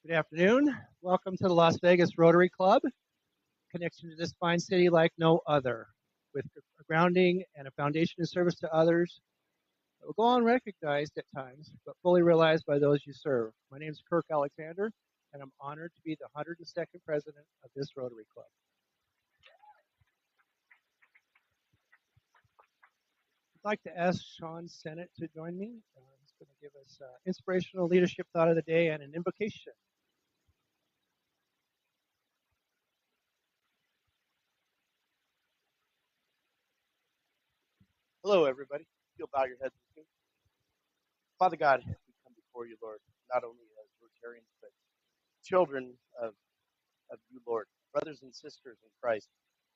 Good afternoon. Welcome to the Las Vegas Rotary Club, connection to this fine city like no other, with a grounding and a foundation of service to others that will go unrecognized at times, but fully realized by those you serve. My name is Kirk Alexander, and I'm honored to be the 102nd president of this Rotary Club. I'd like to ask Sean Sennett to join me. He's going to give us inspirational leadership thought of the day and an invocation. Hello, everybody. If you'll bow your heads with me. Father God, we come before you, Lord, not only as Rotarians, but children of you, Lord, brothers and sisters in Christ.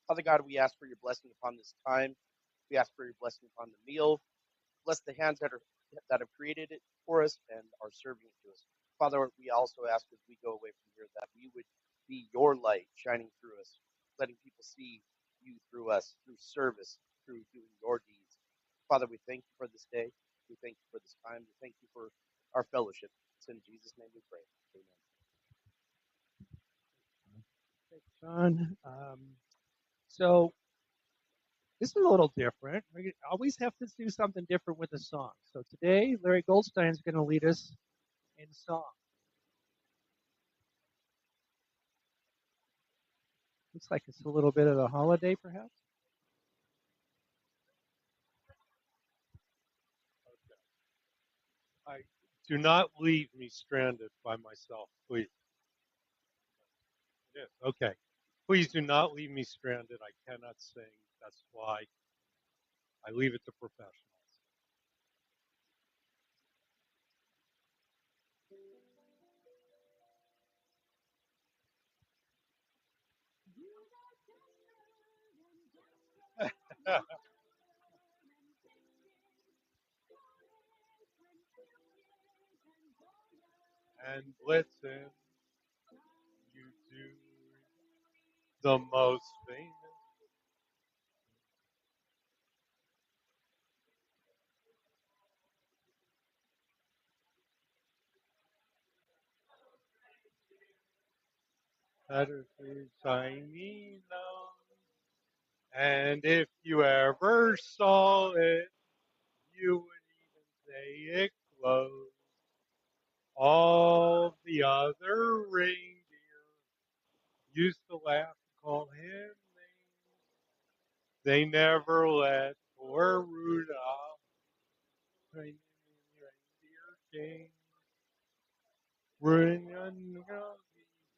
Father God, we ask for your blessing upon this time. We ask for your blessing upon the meal. Bless the hands that have created it for us and are serving it to us. Father, we also ask as we go away from here that we would be your light shining through us, letting people see you through us, through service, through doing your deeds. Father, we thank you for this day. We thank you for this time. We thank you for our fellowship. It's in Jesus' name we pray. Amen. Thanks, Sean. So this is a little different. We always have to do something different with a song. So today, Larry Goldstein is going to lead us in song. Looks like it's a little bit of a holiday, perhaps. I do not leave me stranded by myself, please. Yes, okay. Please do not leave me stranded. I cannot sing. That's why I leave it to professionals. And listen, you do the most famous. Better shiny now. And if you ever saw it, you would even say it close. All the other reindeer used to laugh and call him names. They never let poor Rudolph train in reindeer games. Run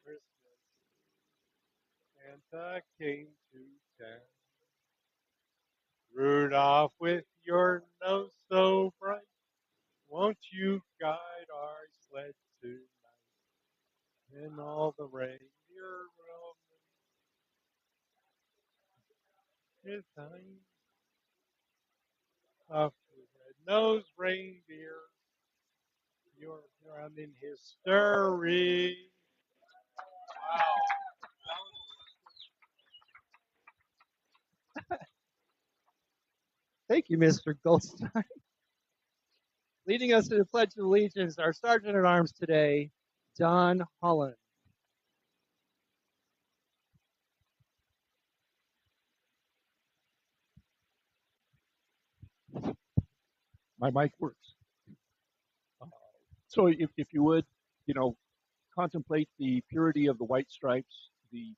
Christmas, Santa came to town. Rudolph, with your nose so bright, won't you guide our sled tonight? And all the reindeer roaming his time. Of the red-nosed reindeer, you're drowned in history. Wow. Thank you, Mr. Goldstein. Leading us to the Pledge of Allegiance, our Sergeant at Arms today, Don Holland. My mic works. So if you would, contemplate the purity of the white stripes, the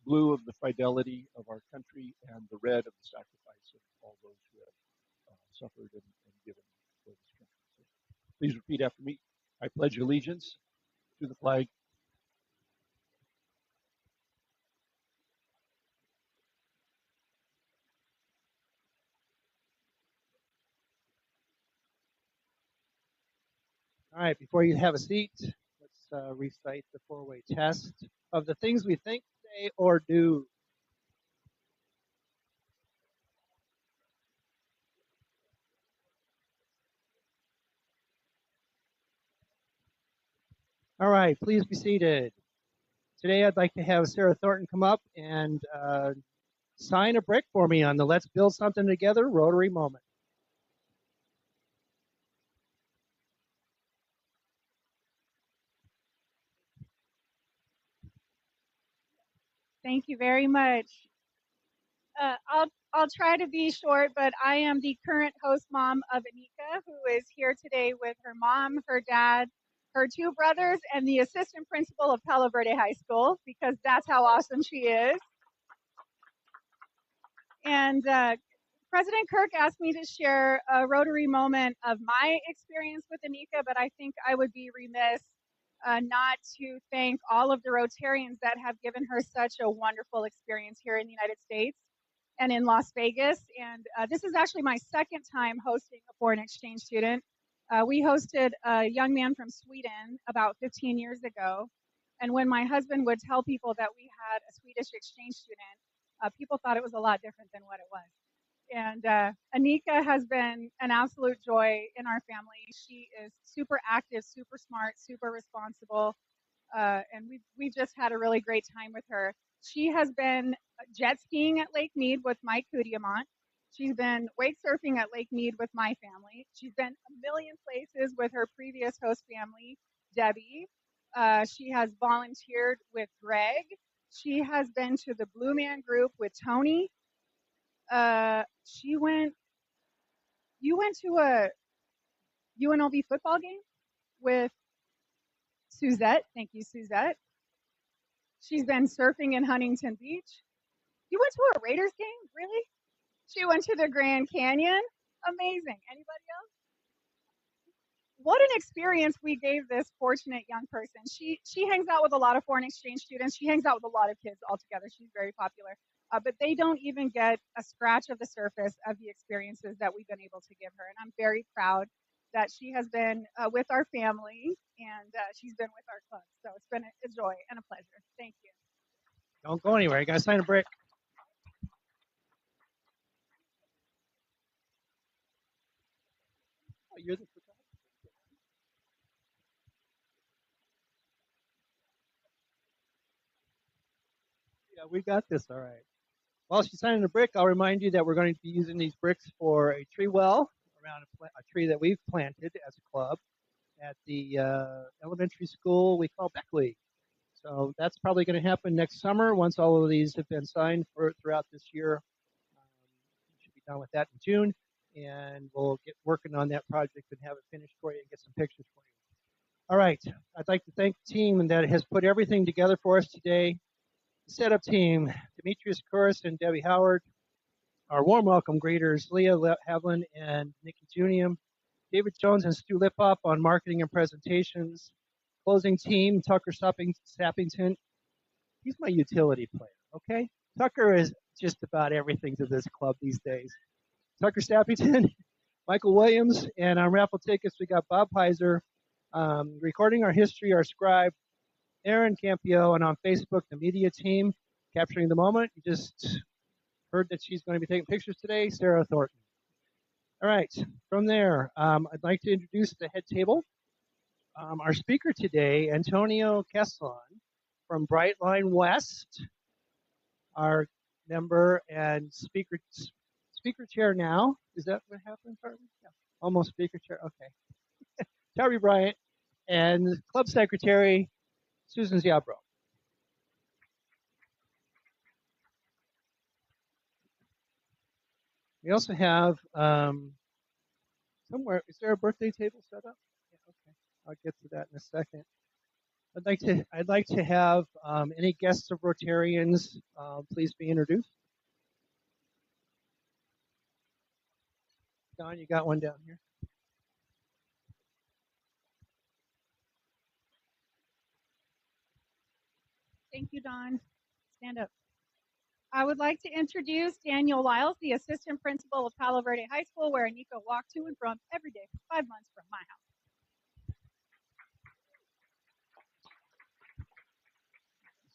blue of the fidelity of our country, and the red of the sacrifice of all those who have suffered and given for this country. So please repeat after me. I pledge allegiance to the flag All right, before you have a seat, let's recite the four-way test of the things we think, say, or do. All right, please be seated. Today I'd like to have Sarah Thornton come up and sign a brick for me on the Let's Build Something Together Rotary moment. Thank you very much. I'll try to be short, but I am the current host mom of Anika, who is here today with her mom, her dad, her two brothers, and the assistant principal of Palo Verde High School, because that's how awesome she is. And President Kirk asked me to share a Rotary moment of my experience with Anika, but I think I would be remiss not to thank all of the Rotarians that have given her such a wonderful experience here in the United States and in Las Vegas. And this is actually my second time hosting a foreign exchange student. We hosted a young man from Sweden about 15 years ago. And when my husband would tell people that we had a Swedish exchange student, people thought it was a lot different than what it was. And Anika has been an absolute joy in our family. She is super active, super smart, super responsible, and we've just had a really great time with her. She has been jet skiing at Lake Mead with Mike Kudiamont. She's been wake surfing at Lake Mead with my family. She's been a million places with her previous host family, Debbie. She has volunteered with Greg. She has been to the Blue Man Group with Tony. She went. You went to a UNLV football game with Suzette. Thank you, Suzette. She's been surfing in Huntington Beach. You went to a Raiders game? Really? She went to the Grand Canyon? Amazing. Anybody else? What an experience we gave this fortunate young person. She hangs out with a lot of foreign exchange students. She hangs out with a lot of kids altogether. She's very popular. But they don't even get a scratch of the surface of the experiences that we've been able to give her. And I'm very proud that she has been with our family and she's been with our club. So it's been a joy and a pleasure. Thank you. Don't go anywhere. You got to sign a brick. Oh, you're the photographer. Yeah, we got this. All right. While she's signing a brick, I'll remind you that we're going to be using these bricks for a tree well around a tree that we've planted as a club at the elementary school we call Beckley. So that's probably going to happen next summer once all of these have been signed for throughout this year. We should be done with that in June, and we'll get working on that project and have it finished for you and get some pictures for you. All right, I'd like to thank the team that has put everything together for us today. The setup team, Demetrius Kouris and Debbie Howard. Our warm welcome greeters, Leah Havlin and Nikki Junium. David Jones and Stu Lipop on marketing and presentations. Closing team, Tucker Sappington. He's my utility player, okay? Tucker is just about everything to this club these days. Tucker Sappington, Michael Williams, and on raffle tickets, we got Bob Heiser, recording our history, our scribe, Aaron Campio, and on Facebook, the media team, capturing the moment. You just heard that she's going to be taking pictures today, Sarah Thornton. All right, from there, I'd like to introduce the head table. Our speaker today, Antonio Caslon from Brightline West, our member and speaker chair now. Is that what happened, Charlie? Yeah, almost speaker chair. Okay. Terry Bryant and club secretary Susan Ziabro. We also have somewhere. Is there a birthday table set up? Yeah, okay. I'll get to that in a second. I'd like to have any guests of Rotarians please be introduced. Don, you got one down here. Thank you, Don. Stand up. I would like to introduce Daniel Lyles, the assistant principal of Palo Verde High School, where Anika walked to and from every day for 5 months from my house.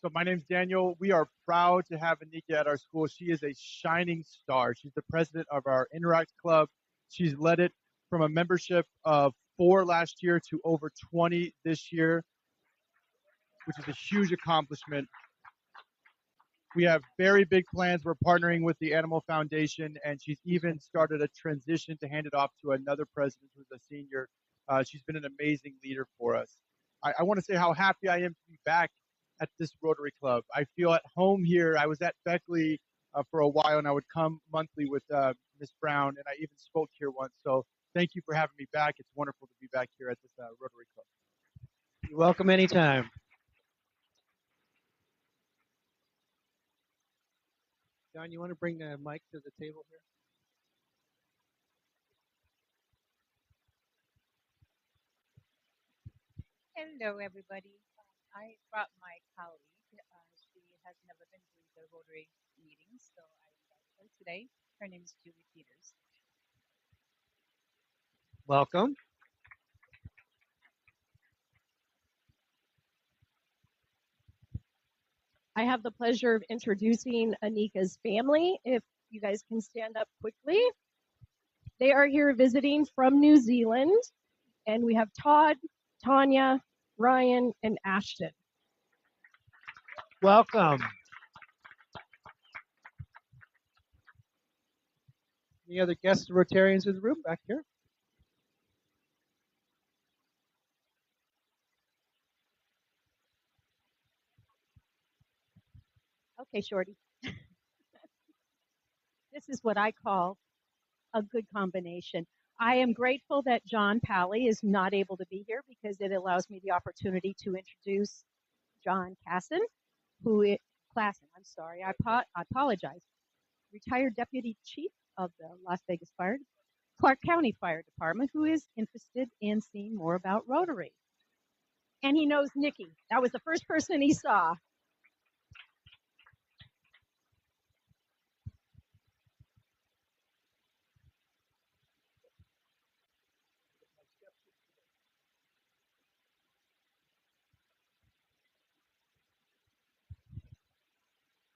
So my name's Daniel. We are proud to have Anika at our school. She is a shining star. She's the president of our Interact Club. She's led it from a membership of 4 last year to over 20 this year, which is a huge accomplishment. We have very big plans. We're partnering with the Animal Foundation, and she's even started a transition to hand it off to another president who's a senior. She's been an amazing leader for us. I want to say how happy I am to be back at this Rotary Club. I feel at home here. I was at Beckley for a while, and I would come monthly with Miss Brown, and I even spoke here once. So thank you for having me back. It's wonderful to be back here at this Rotary Club. You're welcome anytime. John, you want to bring the mic to the table here? Hello, everybody. I brought my colleague. She has never been to the Rotary meetings, so I invited her today. Her name is Julie Peters. Welcome. I have the pleasure of introducing Anika's family. If you guys can stand up quickly. They are here visiting from New Zealand, and we have Todd, Tanya, Ryan, and Ashton. Welcome. Any other guests or Rotarians in the room back here? Okay, Shorty. This is what I call a good combination. I am grateful that John Pally is not able to be here because it allows me the opportunity to introduce John Klassen, I'm sorry, I apologize, retired Deputy Chief of the Clark County Fire Department, who is interested in seeing more about Rotary. And he knows Nikki. That was the first person he saw.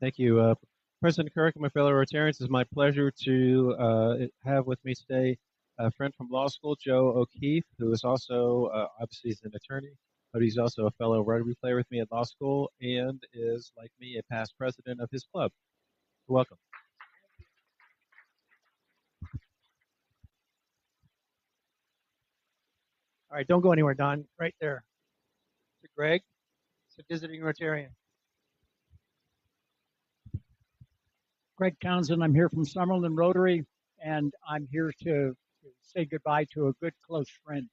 Thank you. President Kirk and my fellow Rotarians, it's my pleasure to have with me today a friend from law school, Joe O'Keefe, who is also, obviously he's an attorney, but he's also a fellow Rotary player with me at law school and is, like me, a past president of his club. Welcome. All right, don't go anywhere, Don. Right there. So Greg, it's a visiting Rotarian. Greg Townsend. I'm here from Summerlin Rotary, and I'm here to say goodbye to a good close friend.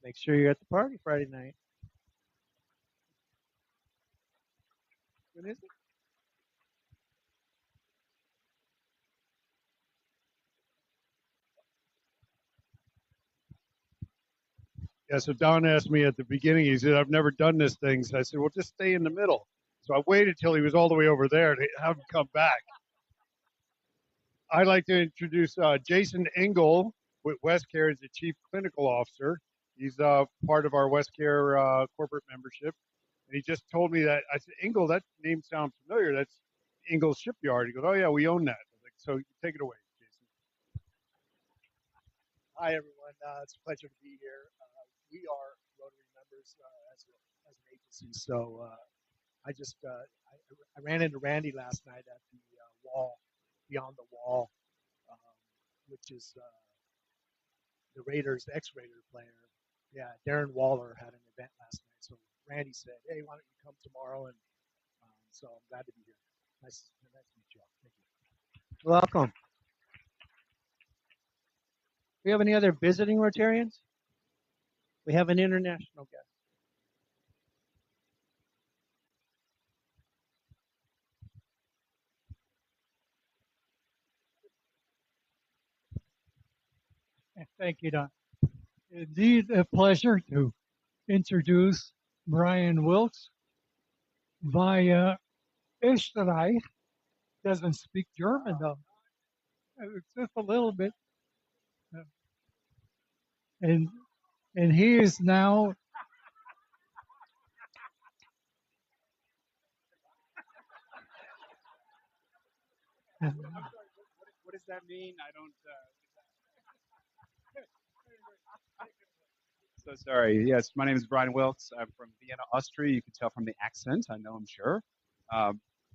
Make sure you're at the party Friday night. When is it? Yeah, so Don asked me at the beginning, he said, I've never done this thing. So I said, well, just stay in the middle. So I waited till he was all the way over there to have him come back. I'd like to introduce Jason Engel with WestCare as the Chief Clinical Officer. He's part of our WestCare corporate membership. And he just told me that. I said, Engel, that name sounds familiar. That's Engel's Shipyard. He goes, oh, yeah, we own that. I was like, so take it away, Jason. Hi, everyone. It's a pleasure to be here. We are Rotary members as an agency. So I ran into Randy last night at the wall, Beyond the Wall, which is the Raiders, ex-Raider player. Yeah, Darren Waller had an event last night. So Randy said, hey, why don't you come tomorrow? And so I'm glad to be here. Nice to meet you all. Thank you. Welcome. Do we have any other visiting Rotarians? We have an international guest. Thank you, Don. Indeed, a pleasure to introduce Brian Wilkes via Österreich. Doesn't speak German, though. It's just a little bit. And he is now What does that mean? I don't. So sorry. Yes, my name is Brian Wilkes. I'm from Vienna, Austria. You can tell from the accent. I know, I'm sure.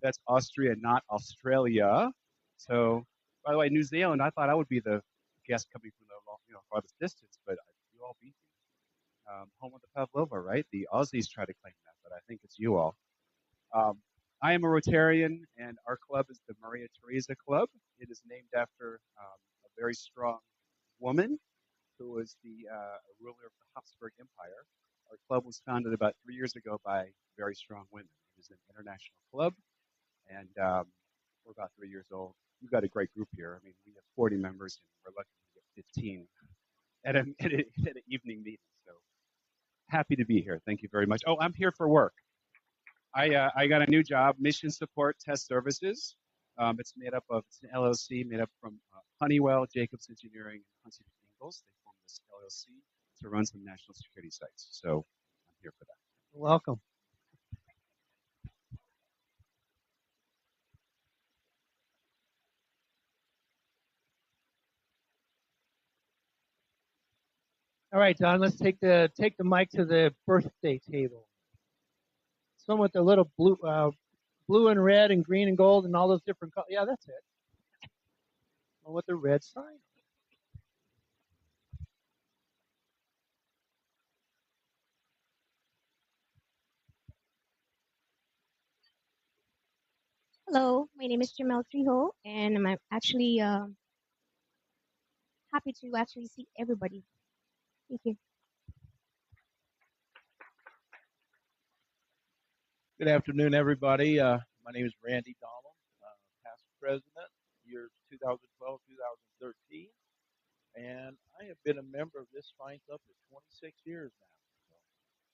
That's Austria, not Australia. So, by the way, New Zealand. I thought I would be the guest coming from the farthest distance, but you all beat me. home of the Pavlova, right? The Aussies try to claim that, but I think it's you all. Um, I am a Rotarian, and our club is the Maria Theresa Club. It is named after a very strong woman who was the ruler of the Habsburg Empire. Our club was founded about 3 years ago by very strong women. It is an international club, and we're about 3 years old. We've got a great group here. I mean, we have 40 members, and we're lucky to get 15 at an evening meeting. So happy to be here. Thank you very much. Oh, I'm here for work. I got a new job, Mission Support Test Services. It's an LLC made up from Honeywell, Jacobs Engineering, and Huntington Ingalls. They formed this LLC to run some national security sites. So I'm here for that. Welcome. All right, Don, let's take the mic to the birthday table. Someone with the little blue and red and green and gold and all those different colors. Yeah, that's it. One with the red sign. Hello, my name is Jamel Triho, and I'm actually happy to actually see everybody. Thank you. Good afternoon, everybody. My name is Randy Donald, past president, years 2012, 2013, and I have been a member of this fine club for 26 years now. So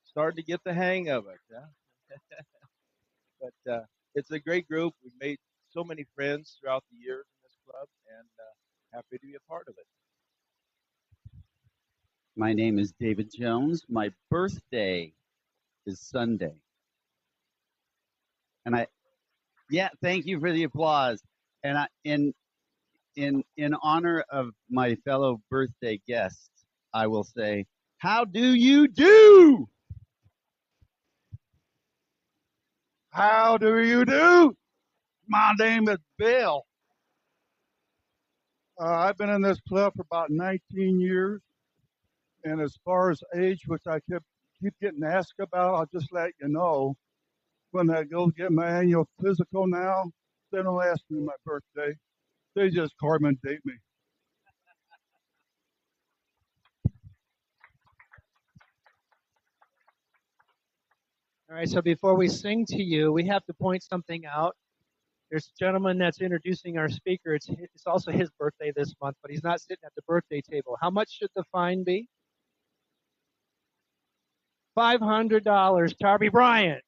starting to get the hang of it. Huh? But it's a great group. We've made so many friends throughout the years in this club, and happy to be a part of it. My name is David Jones. My birthday is Sunday. And thank you for the applause. And in honor of my fellow birthday guests, I will say, how do you do? How do you do? My name is Bill. I've been in this club for about 19 years. And as far as age, which I keep getting asked about, I'll just let you know. When I go get my annual physical now, they don't ask me my birthday. They just carbon date me. All right, so before we sing to you, we have to point something out. There's a gentleman that's introducing our speaker. It's also his birthday this month, but he's not sitting at the birthday table. How much should the fine be? $500, Tarby Bryant.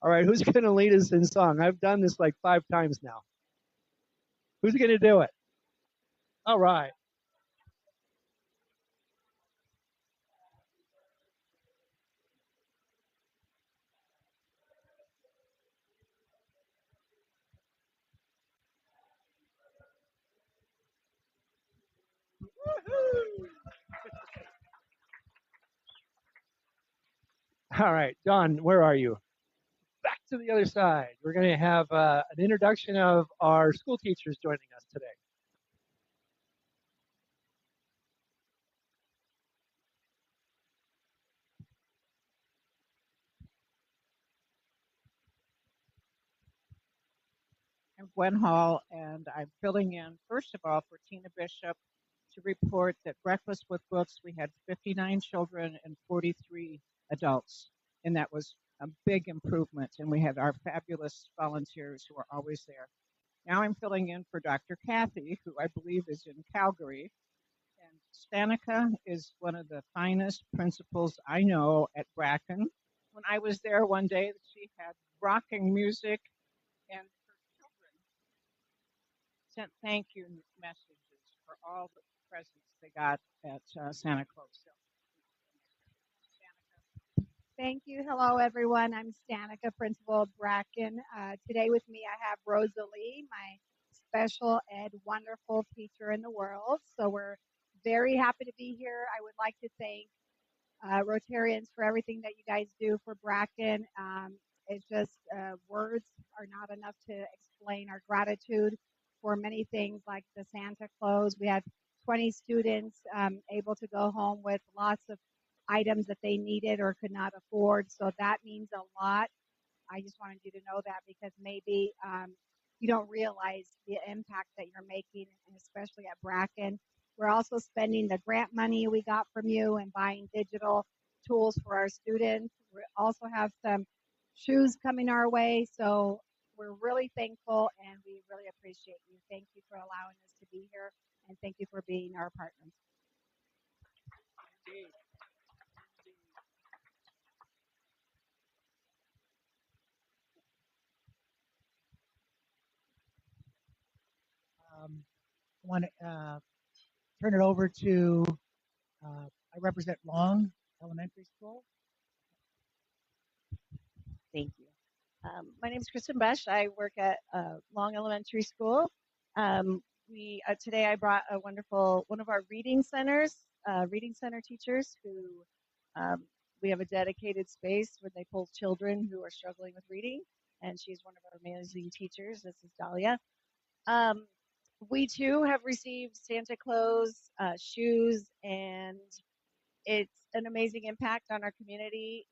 All right, who's going to lead us in song? I've done this like 5 times now. Who's going to do it? All right. All right, Don, where are you? Back to the other side. We're going to have an introduction of our school teachers joining us today. I'm Gwen Hall, and I'm filling in, first of all, for Tina Bishop to report that Breakfast with Books, we had 59 children and 43 adults, and that was a big improvement, and we had our fabulous volunteers who are always there. Now I'm filling in for Dr. Kathy, who I believe is in Calgary, and Stanica is one of the finest principals I know at Bracken. When I was there one day, she had rocking music, and sent thank you messages for all the presents they got at Santa Claus. Thank you. Hello, everyone. I'm Stanica, principal of Bracken. Today with me, I have Rosalie, my special ed wonderful teacher in the world. So we're very happy to be here. I would like to thank Rotarians for everything that you guys do for Bracken. It's just words are not enough to explain our gratitude. for many things like the Santa Claus. We had 20 students able to go home with lots of items that they needed or could not afford. So that means a lot. I just wanted you to know that because maybe you don't realize the impact that you're making, and especially at Bracken. We're also spending the grant money we got from you and buying digital tools for our students. We also have some shoes coming our way. So we're really thankful and we really appreciate you. Thank you for allowing us to be here and thank you for being our partners. I want to turn it over to, I represent Long Elementary School. Thank you. My name is Kristen Bush. I work at Long Elementary School. We today I brought a wonderful one of our reading center teachers who we have a dedicated space where they pull children who are struggling with reading, and she's one of our amazing teachers. This is Dahlia. We too have received Santa Claus shoes, and it's an amazing impact on our community.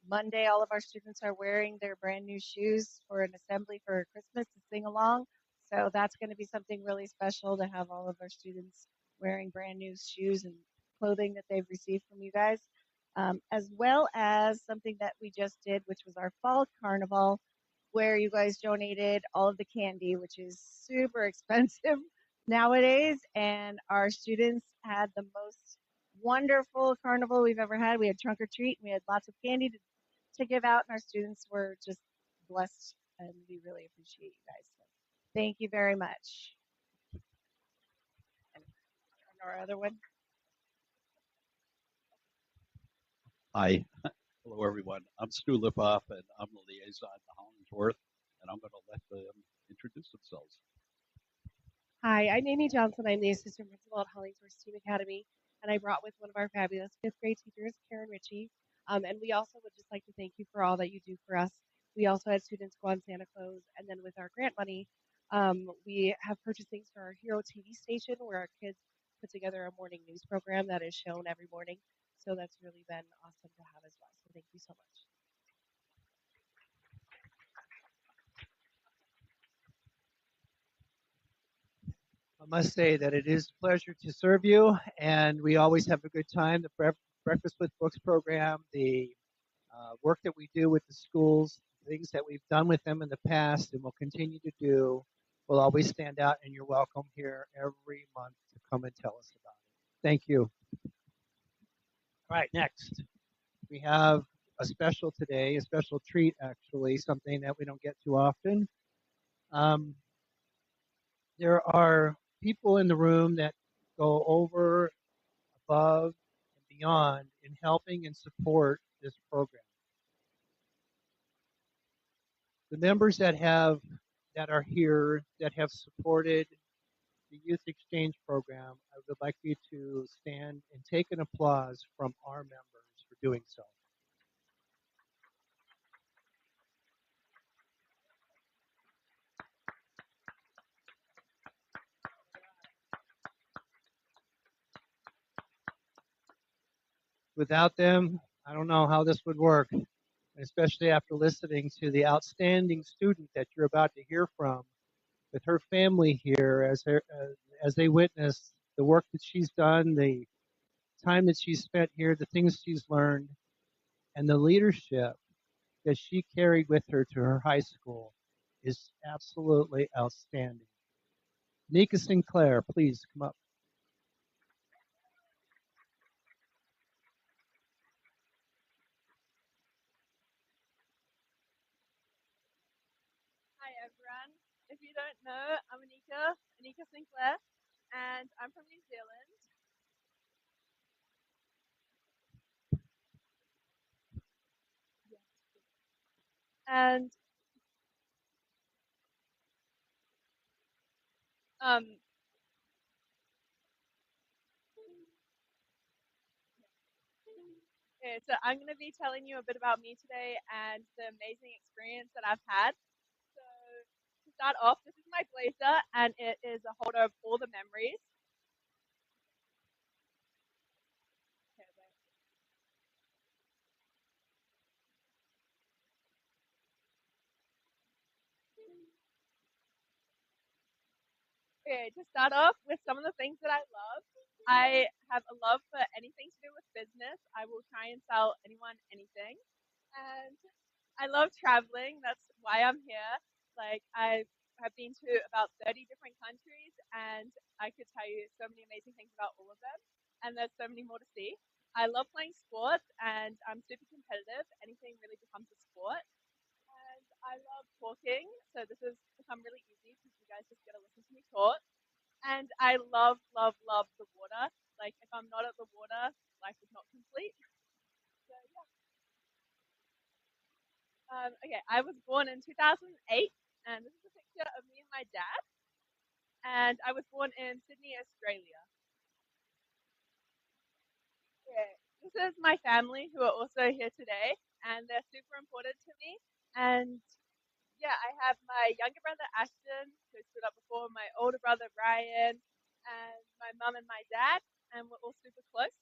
Monday, all of our students are wearing their brand new shoes for an assembly for Christmas to sing along. So that's going to be something really special to have all of our students wearing brand new shoes and clothing that they've received from you guys, as well as something that we just did, which was our fall carnival, where you guys donated all of the candy, which is super expensive nowadays. And our students had the most wonderful carnival we've ever had. We had trunk or treat, and we had lots of candy to give out, and our students were just blessed, and we really appreciate you guys. So thank you very much. And our other one. Hi. Hello, everyone. I'm Stu Lipoff, and I'm the liaison to Hollingsworth, and I'm going to let them introduce themselves. Hi, I'm Amy Johnson. I'm the assistant principal at Hollingsworth Team Academy, and I brought with one of our fabulous fifth grade teachers, Karen Ritchie. And we also would just like to thank you for all that you do for us. We also had students go on Santa Claus, and then with our grant money, we have purchased things for our Hero TV station where our kids put together a morning news program that is shown every morning. So that's really been awesome to have as well. So thank you so much. I must say that it is a pleasure to serve you, and we always have a good time. The Breakfast with Books program, the work that we do with the schools, things that we've done with them in the past and will continue to do will always stand out, and you're welcome here every month to come and tell us about it. Thank you. All right, next. We have a special today, a special treat actually, something that we don't get too often. There are people in the room that go over, above, and beyond in helping and support this program. The members that are here that have supported the youth exchange program, I would like you to stand and take an applause from our members for doing so. Without them, I don't know how this would work, especially after listening to the outstanding student that you're about to hear from with her family here as they witness the work that she's done, the time that she's spent here, the things she's learned, and the leadership that she carried with her to her high school is absolutely outstanding. Nika Sinclair, please come up. Hi everyone. If you don't know, I'm Anika Sinclair, and I'm from New Zealand. And um, okay, so I'm going to be telling you a bit about me today and the amazing experience that I've had. So to start off, this is my blazer, and it is a holder of all the memories. Okay, to start off with some of the things that I love, I have a love for anything to do with business. I will try and sell anyone anything. And I love traveling. That's why I'm here. Like, I have been to about 30 different countries, and I could tell you so many amazing things about all of them. And there's so many more to see. I love playing sports, and I'm super competitive. Anything really becomes a sport. And I love talking, so this has become really easy because you guys just get to listen to me talk. And I love, love, love the water. Like, if I'm not at the water, life is not complete. So, yeah. Okay, I was born in 2008, and this is a picture of me and my dad. And I was born in Sydney, Australia. Yeah, this is my family who are also here today, and they're super important to me. And yeah, I have my younger brother Ashton, who stood up before, my older brother Ryan, and my mum and my dad, and we're all super close.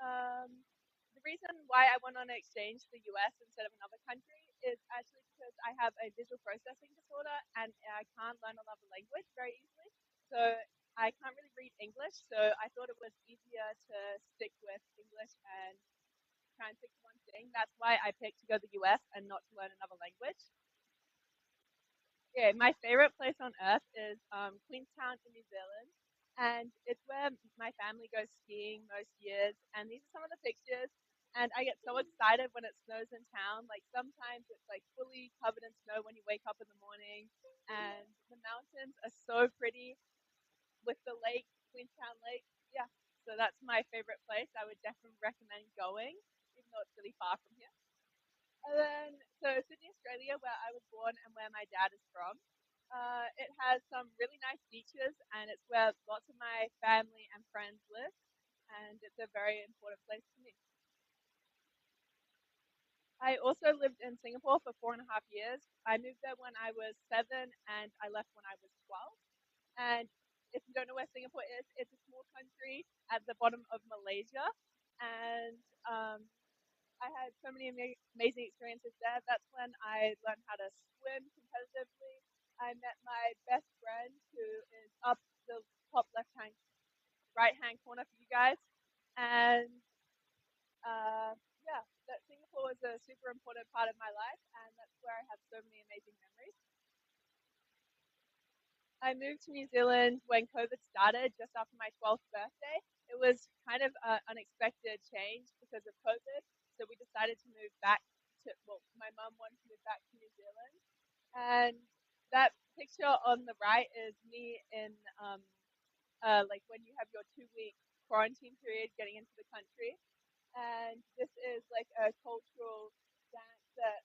Um, the reason why I went on an exchange to the US instead of another country is actually because I have a visual processing disorder and I can't learn another language very easily. So I can't really read English. So I thought it was easier to stick with English and try and stick to one thing. That's why I picked to go to the US and not to learn another language. Yeah, my favorite place on earth is Queenstown in New Zealand, and it's where my family goes skiing most years. And these are some of the pictures. And I get so excited when it snows in town. Like sometimes it's like fully covered in snow when you wake up in the morning, and the mountains are so pretty with the lake, Queenstown Lake. Yeah, so that's my favorite place. I would definitely recommend going, even though it's really far from here. And then, so Sydney, Australia, where I was born and where my dad is from. It has some really nice beaches, and it's where lots of my family and friends live, and it's a very important place to me. I also lived in Singapore for 4.5 years. I moved there when I was 7, and I left when I was 12. And if you don't know where Singapore is, it's a small country at the bottom of Malaysia, and I had so many amazing experiences there. That's when I learned how to swim competitively. I met my best friend who is up the top right hand corner for you guys. And yeah, that Singapore was a super important part of my life, and that's where I have so many amazing memories. I moved to New Zealand when COVID started, just after my 12th birthday. It was kind of an unexpected change because of COVID, so we decided to move back to. Well, my mum wanted to move back to New Zealand, and that picture on the right is me in like when you have your 2 week quarantine period getting into the country, and this is like a cultural dance that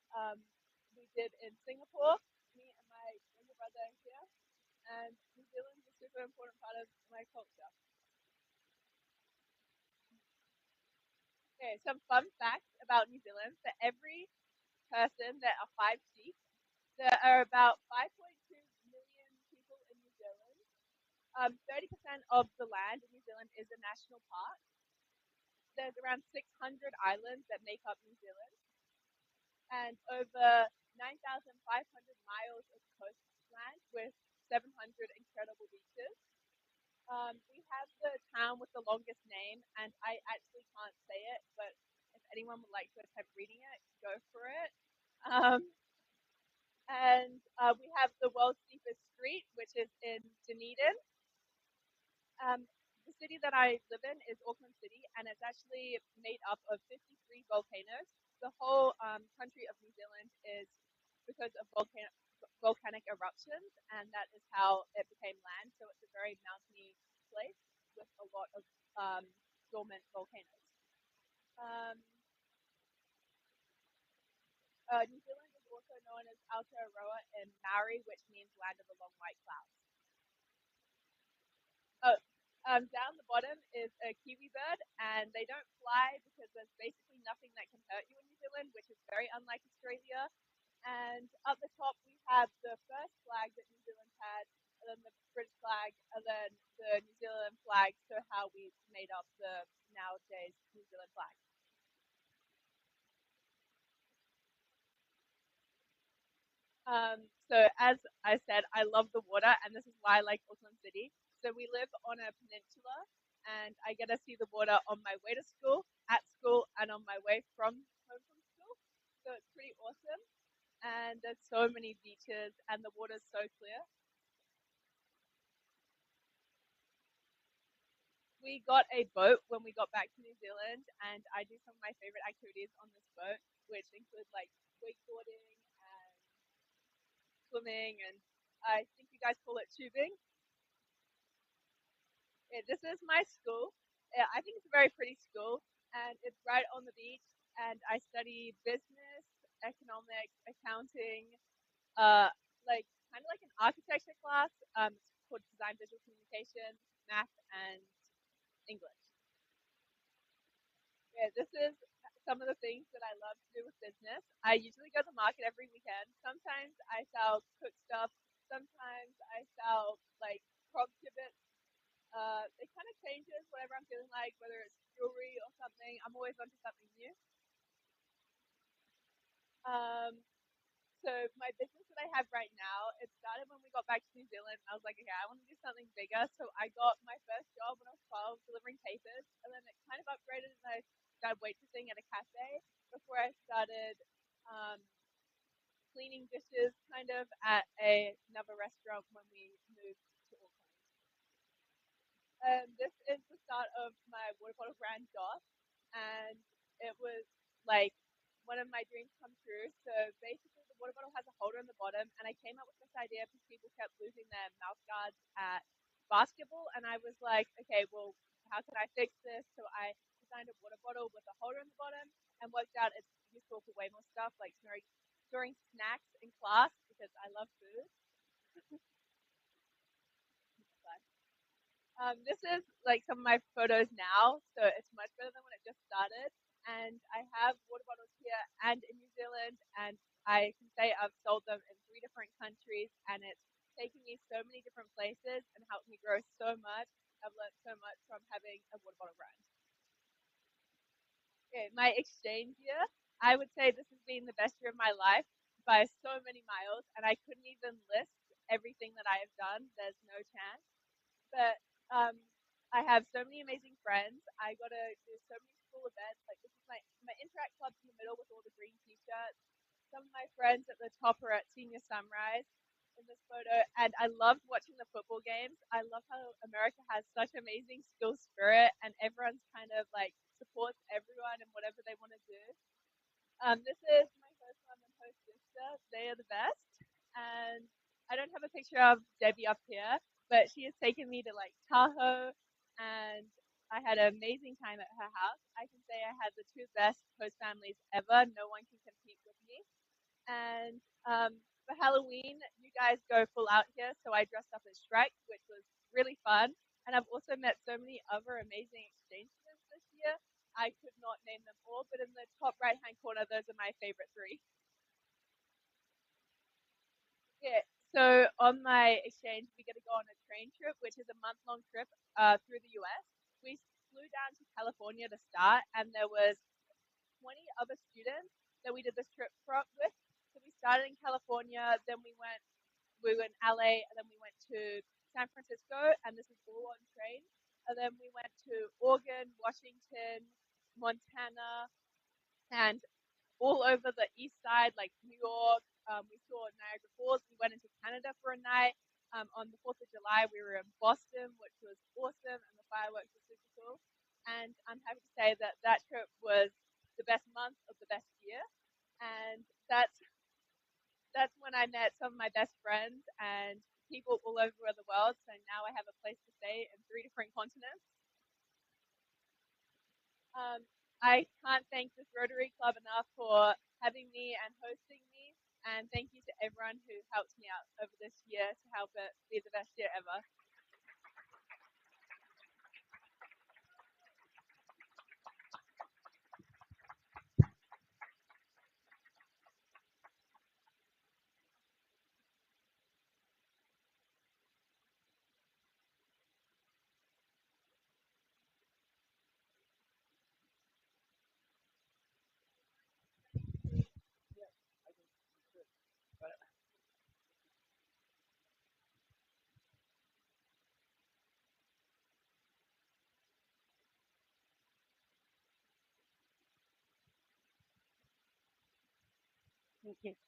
we did in Singapore. Me and my younger brother here, and New Zealand is a super important part of my culture. Okay, some fun facts about New Zealand. For every person, there are 5 sheep. There are about 5.2 million people in New Zealand. 30% of the land in New Zealand is a national park. There's around 600 islands that make up New Zealand, and over 9,500 miles of coastline with 700 incredible beaches. We have the town with the longest name, and I actually can't say it, but if anyone would like to attempt reading it, go for it. Um, and we have the world's deepest street, which is in Dunedin. The city that I live in is Auckland City, and it's actually made up of 53 volcanoes. The whole country of New Zealand is because of volcanic eruptions, and that is how it became land. So it's a very mountainy place with a lot of dormant volcanoes. Um, New Zealand is also known as Aotearoa in Maori, which means land of the long white clouds. Oh, down the bottom is a kiwi bird, and they don't fly because there's basically nothing that can hurt you in New Zealand, which is very unlike Australia. And up the top we have the first flag that New Zealand had, and then the British flag, and then the New Zealand flag. So how we made up the nowadays New Zealand flag. So as I said, I love the water, and this is why I like Auckland City. So we live on a peninsula, and I get to see the water on my way to school, at school, and on my way from home from school. So it's pretty awesome. And there's so many beaches, and the water's so clear. We got a boat when we got back to New Zealand, and I do some of my favorite activities on this boat, which include like wakeboarding and swimming, and I think you guys call it tubing. Yeah, this is my school. Yeah, I think it's a very pretty school, and it's right on the beach. And I study business, economics, accounting, uh, like kind of like an architecture class. It's called Design Visual Communication, Math, and English. Yeah, this is some of the things that I love to do with business. I usually go to the market every weekend. Sometimes I sell cooked stuff. Sometimes I sell like prop gibbets. It kind of changes whatever I'm feeling like, whether it's jewelry or something. I'm always onto something new. Um, so my business that I have right now, it started when we got back to New Zealand. I was like, okay, I want to do something bigger. So I got my first job when I was 12, delivering papers, and then it kind of upgraded, and I started waitressing at a cafe before I started um, cleaning dishes, kind of at another restaurant when we moved to Auckland. This is the start of my water bottle brand DOS, and it was like one of my dreams come true. So basically, the water bottle has a holder in the bottom, and I came up with this idea because people kept losing their mouth guards at basketball, and I was like, okay, well, how can I fix this? So I designed a water bottle with a holder in the bottom, and worked out it's useful for way more stuff like storing snacks in class because I love food. This is like some of my photos now, so it's much better than when it just started. And I have water bottles here and in New Zealand, and I can say I've sold them in 3 different countries, and it's taken me so many different places and helped me grow so much. I've learned so much from having a water bottle brand. Okay, my exchange year, I would say this has been the best year of my life by so many miles, and I couldn't even list everything that I have done. There's no chance. But I have so many amazing friends. I got to do so many school events. Like this is my interact club's in the middle with all the green t-shirts. Some of my friends at the top are at senior sunrise in this photo, and I loved watching the football games. I love how America has such amazing skill spirit, and everyone's kind of like supports everyone and whatever they want to do. This is my host mom and host sister. They are the best. And I don't have a picture of Debbie up here, but she has taken me to like Tahoe, and I had an amazing time at her house. I can say I had the 2 best host families ever. No one can compete with me. And for Halloween, you guys go full out here, so I dressed up as Shrek, which was really fun. And I've also met so many other amazing exchange students this year. I could not name them all, but in the top right hand corner, those are my favorite 3. Yeah. So on my exchange, we get to go on a train trip, which is a month-long trip through the US. We flew down to California to start, and there was 20 other students that we did this trip with. So we started in California, then we were in LA, and then we went to San Francisco, and this is all on train. And then we went to Oregon, Washington, Montana, and all over the east side, like New York. We saw Niagara Falls. We went into Canada for a night. On the 4th of July, we were in Boston, which was awesome, and the fireworks were super cool. And I'm happy to say that that trip was the best month of the best year. And that's when I met some of my best friends and people all over the world. So now I have a place to stay in 3 different continents. I can't thank this Rotary Club enough for having me and hosting me. And thank you to everyone who helped me out over this year to help it be the best year ever. Thank you.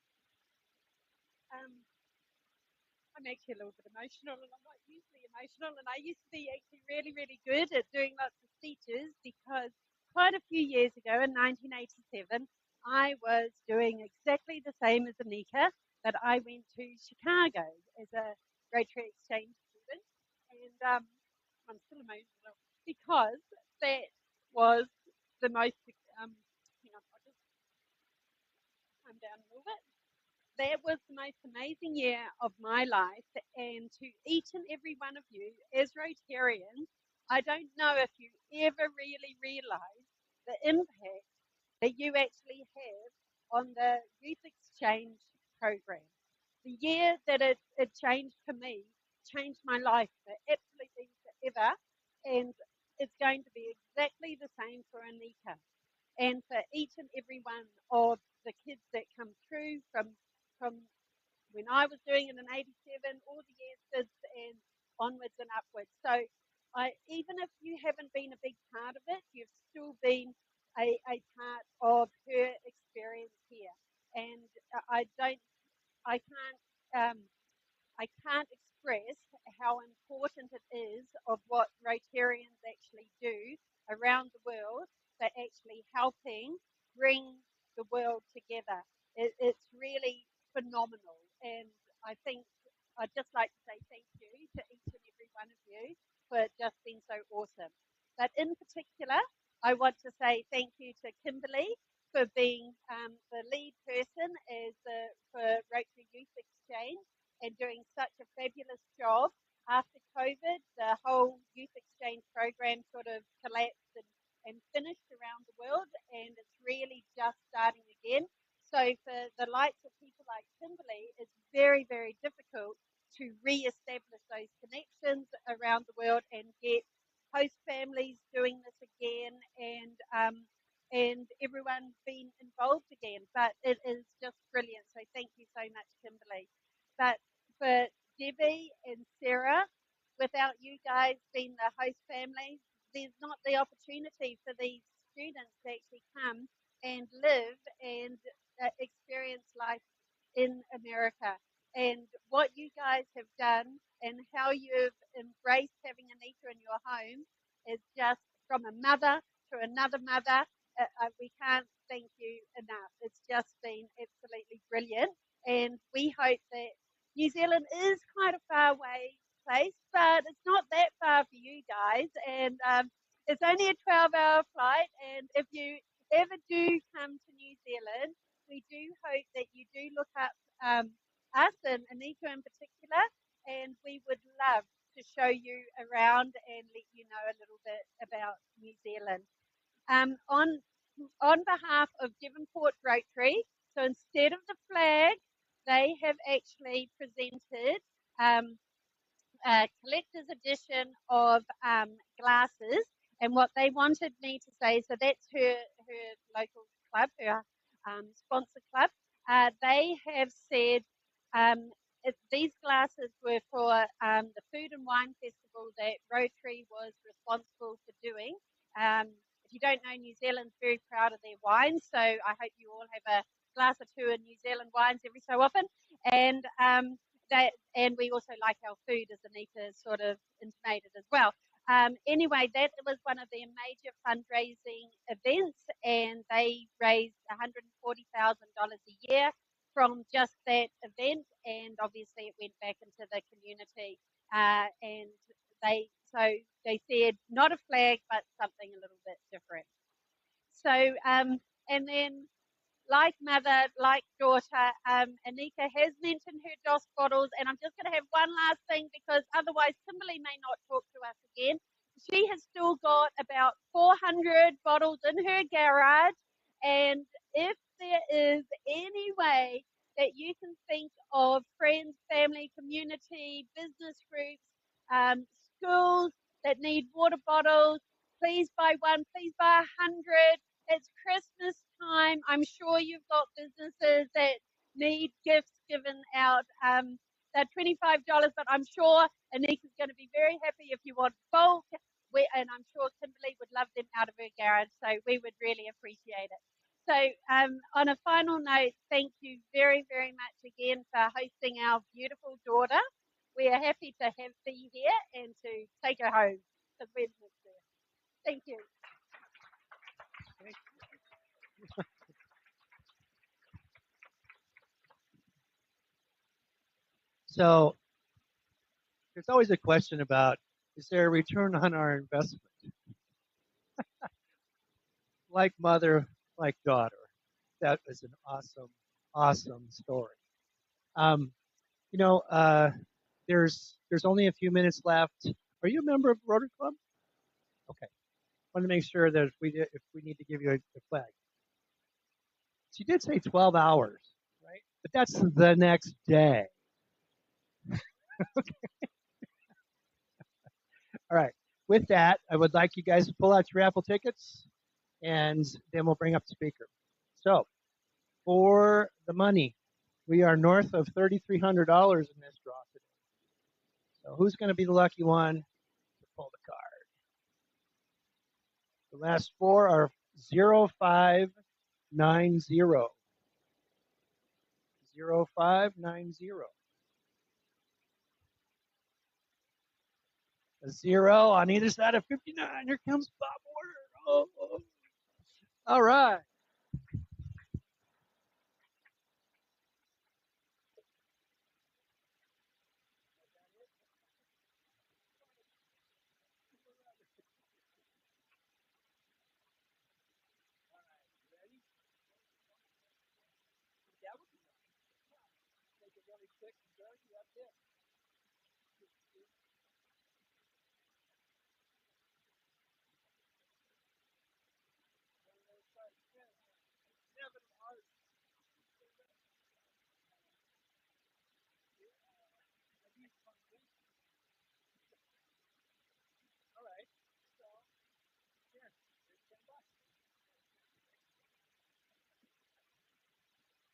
I'm actually a little bit emotional, and I'm not usually emotional. And I used to be actually really, really good at doing lots of speeches because quite a few years ago in 1987, I was doing exactly the same as Anika, but I went to Chicago as a Rotary exchange student. And I'm still emotional because that was the most, hang on, I'll just calm down a little bit. That was the most amazing year of my life. And to each and every one of you, as Rotarians, I don't know if you ever really realize the impact that you actually have on the youth exchange program. The year that it changed for me changed my life for absolutely forever. And it's going to be exactly the same for Anika and for each and every one of the kids that come through from when I was doing it in '87, all the years since, and onwards and upwards. So, even if you haven't been a big part of it, you've still been a part of her experience here. And I don't, I can't. I can't express how important it is of what Rotarians actually do around the world for actually helping bring the world together. It's really phenomenal. And I think I'd just like to say thank you to each and every one of you for just being so awesome. But in particular, I want to say thank you to Kimberly for being the lead person as for Rotary Youth Exchange and doing such a fabulous job. After COVID, the whole youth exchange program sort of collapsed and finished around the world, and it's really just starting again. So for the likes of people like Kimberly, it's very, very difficult to re-establish those connections around the world and get host families doing this again and everyone being involved again. But it is just brilliant. So thank you so much, Kimberly. But for Debbie and Sarah, without you guys being the host family, there's not the opportunity for these students to actually come and live and experience life in America. And what you guys have done and how you've embraced having Anita in your home is just from a mother to another mother. We can't thank you enough. It's just been absolutely brilliant. And we hope that New Zealand is quite a far away place, but it's not that far for you guys. And it's only a 12-hour flight. And if you ever do come to New Zealand, we do hope that you do look up us and Anika in particular, and we would love to show you around and let you know a little bit about New Zealand. On behalf of Devonport Rotary, so instead of the flag, they have actually presented um, a collector's edition of glasses. And what they wanted me to say, so that's her local club, her sponsor club. They have said these glasses were for the Food and Wine Festival that Rotary was responsible for doing. If you don't know, New Zealand's very proud of their wines, so I hope you all have a glass or two of New Zealand wines every so often. And and we also like our food, as Anita sort of intimated as well. Anyway, that was one of their major fundraising events, and they raised $140,000 a year from just that event, and obviously it went back into the community. And they said not a flag, but something a little bit different. So, and then like mother, like daughter, Anika has mentioned her DOS bottles, and I'm just going to have one last thing because otherwise Kimberly may not talk to us again. She has still got about 400 bottles in her garage, and if there is any way that you can think of friends, family, community, business groups, schools that need water bottles, please buy one, please buy 100. It's Christmas time. I'm sure you've got businesses that need gifts given out. They're $25, but I'm sure Anika's going to be very happy if you want bulk. And I'm sure Kimberly would love them out of her garage, so we would really appreciate it. So, on a final note, thank you very, very much again for hosting our beautiful daughter. We are happy to have you here and to take her home to Westminster. Thank you. So there's always a question about, is there a return on our investment? Like mother, like daughter. That was an awesome, awesome story. Um, you know, there's only a few minutes left. Are you a member of Rotary Club? Okay. Want to make sure that if we need to give you a flag. She did say 12 hours, right? But that's the next day. All right. With that, I would like you guys to pull out your raffle tickets, and then we'll bring up the speaker. So, for the money, we are north of $3,300 in this draw today. So, who's going to be the lucky one to pull the card? The last four are 0590. 0590. A zero on either side of 59. Here comes Bob Order. Oh. All right.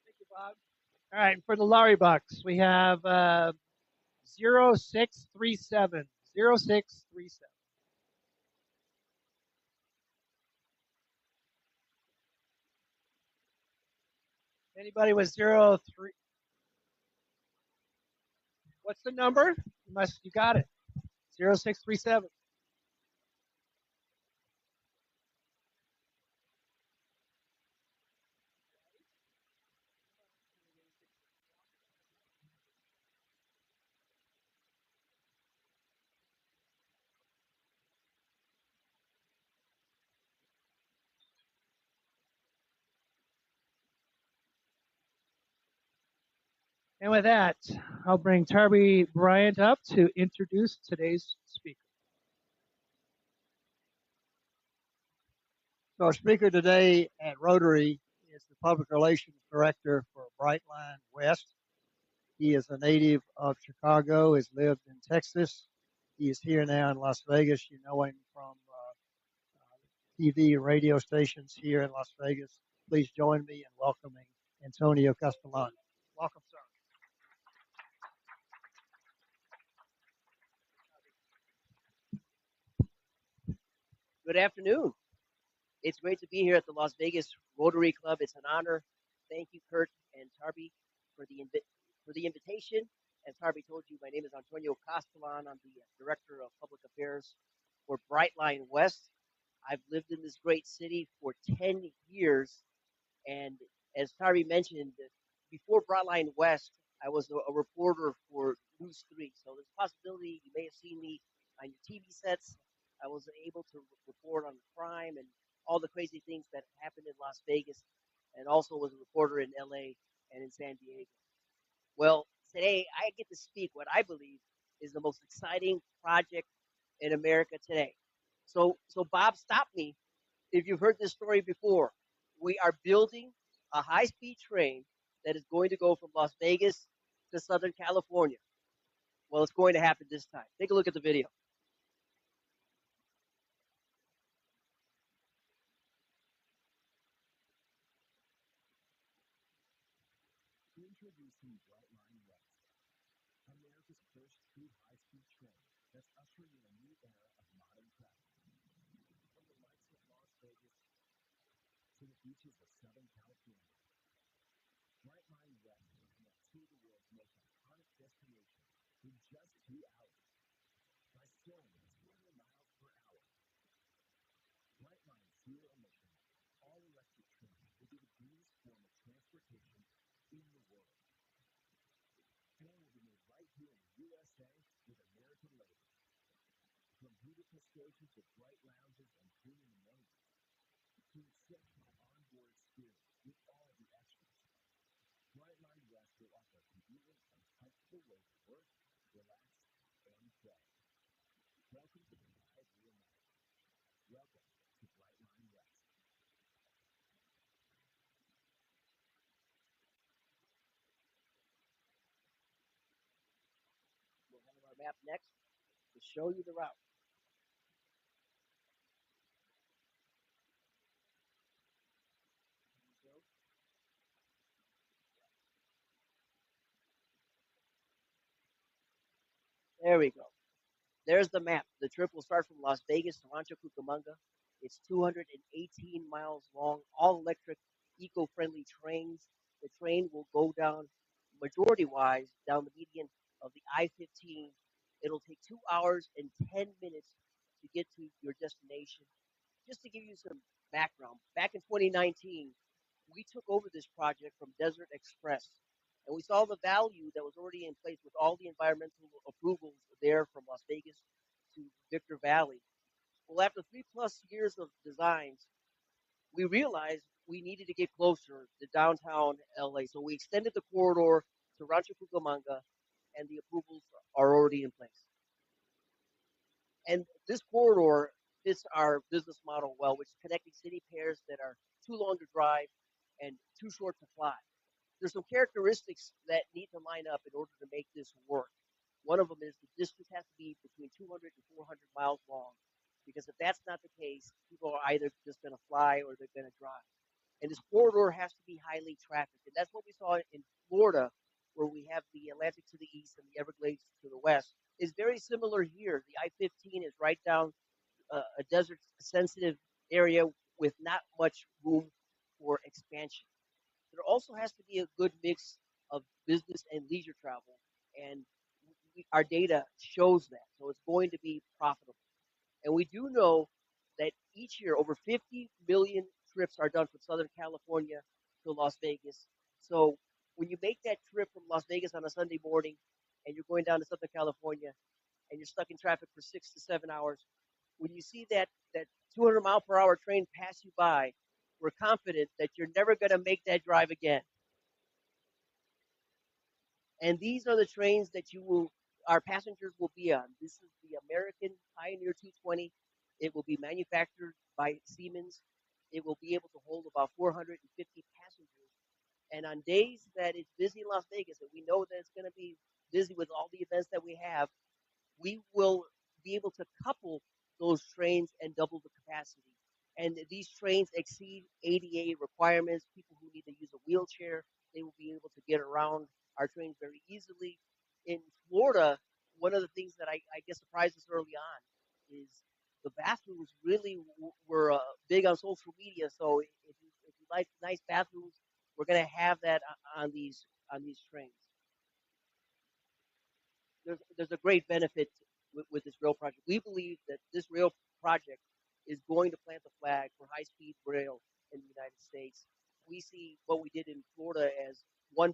Thank you, Bob. All right, for the Lottery Bucks, we have 0637. 0637. Anybody with 03? What's the number? You got it. 0637. And with that, I'll bring Tarby Bryant up to introduce today's speaker. So our speaker today at Rotary is the Public Relations Director for Brightline West. He is a native of Chicago, has lived in Texas. He is here now in Las Vegas. You know him from TV and radio stations here in Las Vegas. Please join me in welcoming Antonio Castellano. Welcome, sir. Good afternoon. It's great to be here at the Las Vegas Rotary Club. It's an honor. Thank you, Kurt and Tarby, for the invitation. As Tarby told you, my name is Antonio Castellan. I'm the Director of Public Affairs for Brightline West. I've lived in this great city for 10 years, and as Tarby mentioned, before Brightline West, I was a reporter for News 3. So there's a possibility you may have seen me on your TV sets. I was able to report on crime and all the crazy things that happened in Las Vegas, and also was a reporter in LA and in San Diego. Well, today I get to speak what I believe is the most exciting project in America today. So Bob, stop me if you've heard this story before. We are building a high-speed train that is going to go from Las Vegas to Southern California. Well, it's going to happen this time. Take a look at the video. Introducing Brightline West, America's first true high-speed train that's ushering in a new era of modern travel. From the lights of Las Vegas to the beaches of Southern California. Brightline West will connect two of the world's most iconic destinations in just 2 hours by soaring at 200 miles per hour. Brightline's zero-emission, all-electric train will be the greenest form of transportation in the world and will be made right here in the USA with American labor. From beautiful stations with bright lounges and premium amenities to exceptional onboard experience with all the extras, Brightline West will offer a convenient and comfortable way to work, relax, and play. Welcome to the live reimagined. Welcome to Brightline West. We'll have our map next to show you the route. There we go. There's the map. The trip will start from Las Vegas to Rancho Cucamonga. It's 218 miles long, all electric, eco friendly trains. The train will go down, majority wise, down the median of the I 15. It'll take 2 hours and 10 minutes to get to your destination. Just to give you some background, back in 2019, we took over this project from Desert Express, and we saw the value that was already in place with all the environmental approvals there from Las Vegas to Victor Valley. Well, after 3+ years of designs, we realized we needed to get closer to downtown LA, so we extended the corridor to Rancho Cucamonga, and the approvals are already in place. And this corridor fits our business model well, which is connecting city pairs that are too long to drive and too short to fly. There's some characteristics that need to line up in order to make this work. One of them is the distance has to be between 200 and 400 miles long, because if that's not the case, people are either just going to fly or they're going to drive. And this corridor has to be highly trafficked, and that's what we saw in Florida, where we have the Atlantic to the east and the Everglades to the west. Is very similar here. The I-15 is right down a desert-sensitive area with not much room for expansion. There also has to be a good mix of business and leisure travel, and our data shows that. So it's going to be profitable. And we do know that each year over 50 million trips are done from Southern California to Las Vegas. So when you make that trip from Las Vegas on a Sunday morning and you're going down to Southern California and you're stuck in traffic for 6 to 7 hours, when you see that 200 mile per hour train pass you by, we're confident that you're never going to make that drive again. And these are the trains that our passengers will be on. This is the American Pioneer 220. It will be manufactured by Siemens. It will be able to hold about 450 passengers. And on days that it's busy in Las Vegas, and we know that it's going to be busy with all the events that we have, we will be able to couple those trains and double the capacity. And these trains exceed ADA requirements. People who need to use a wheelchair, they will be able to get around our trains very easily. In Florida, one of the things that I guess surprised us early on is the bathrooms really were big on social media. So if you like nice bathrooms, we're going to have that on these trains. There's a great benefit with this rail project. We believe that this rail project is going to plant the flag for high-speed rail in the United States. We see what we did in Florida as 1.0,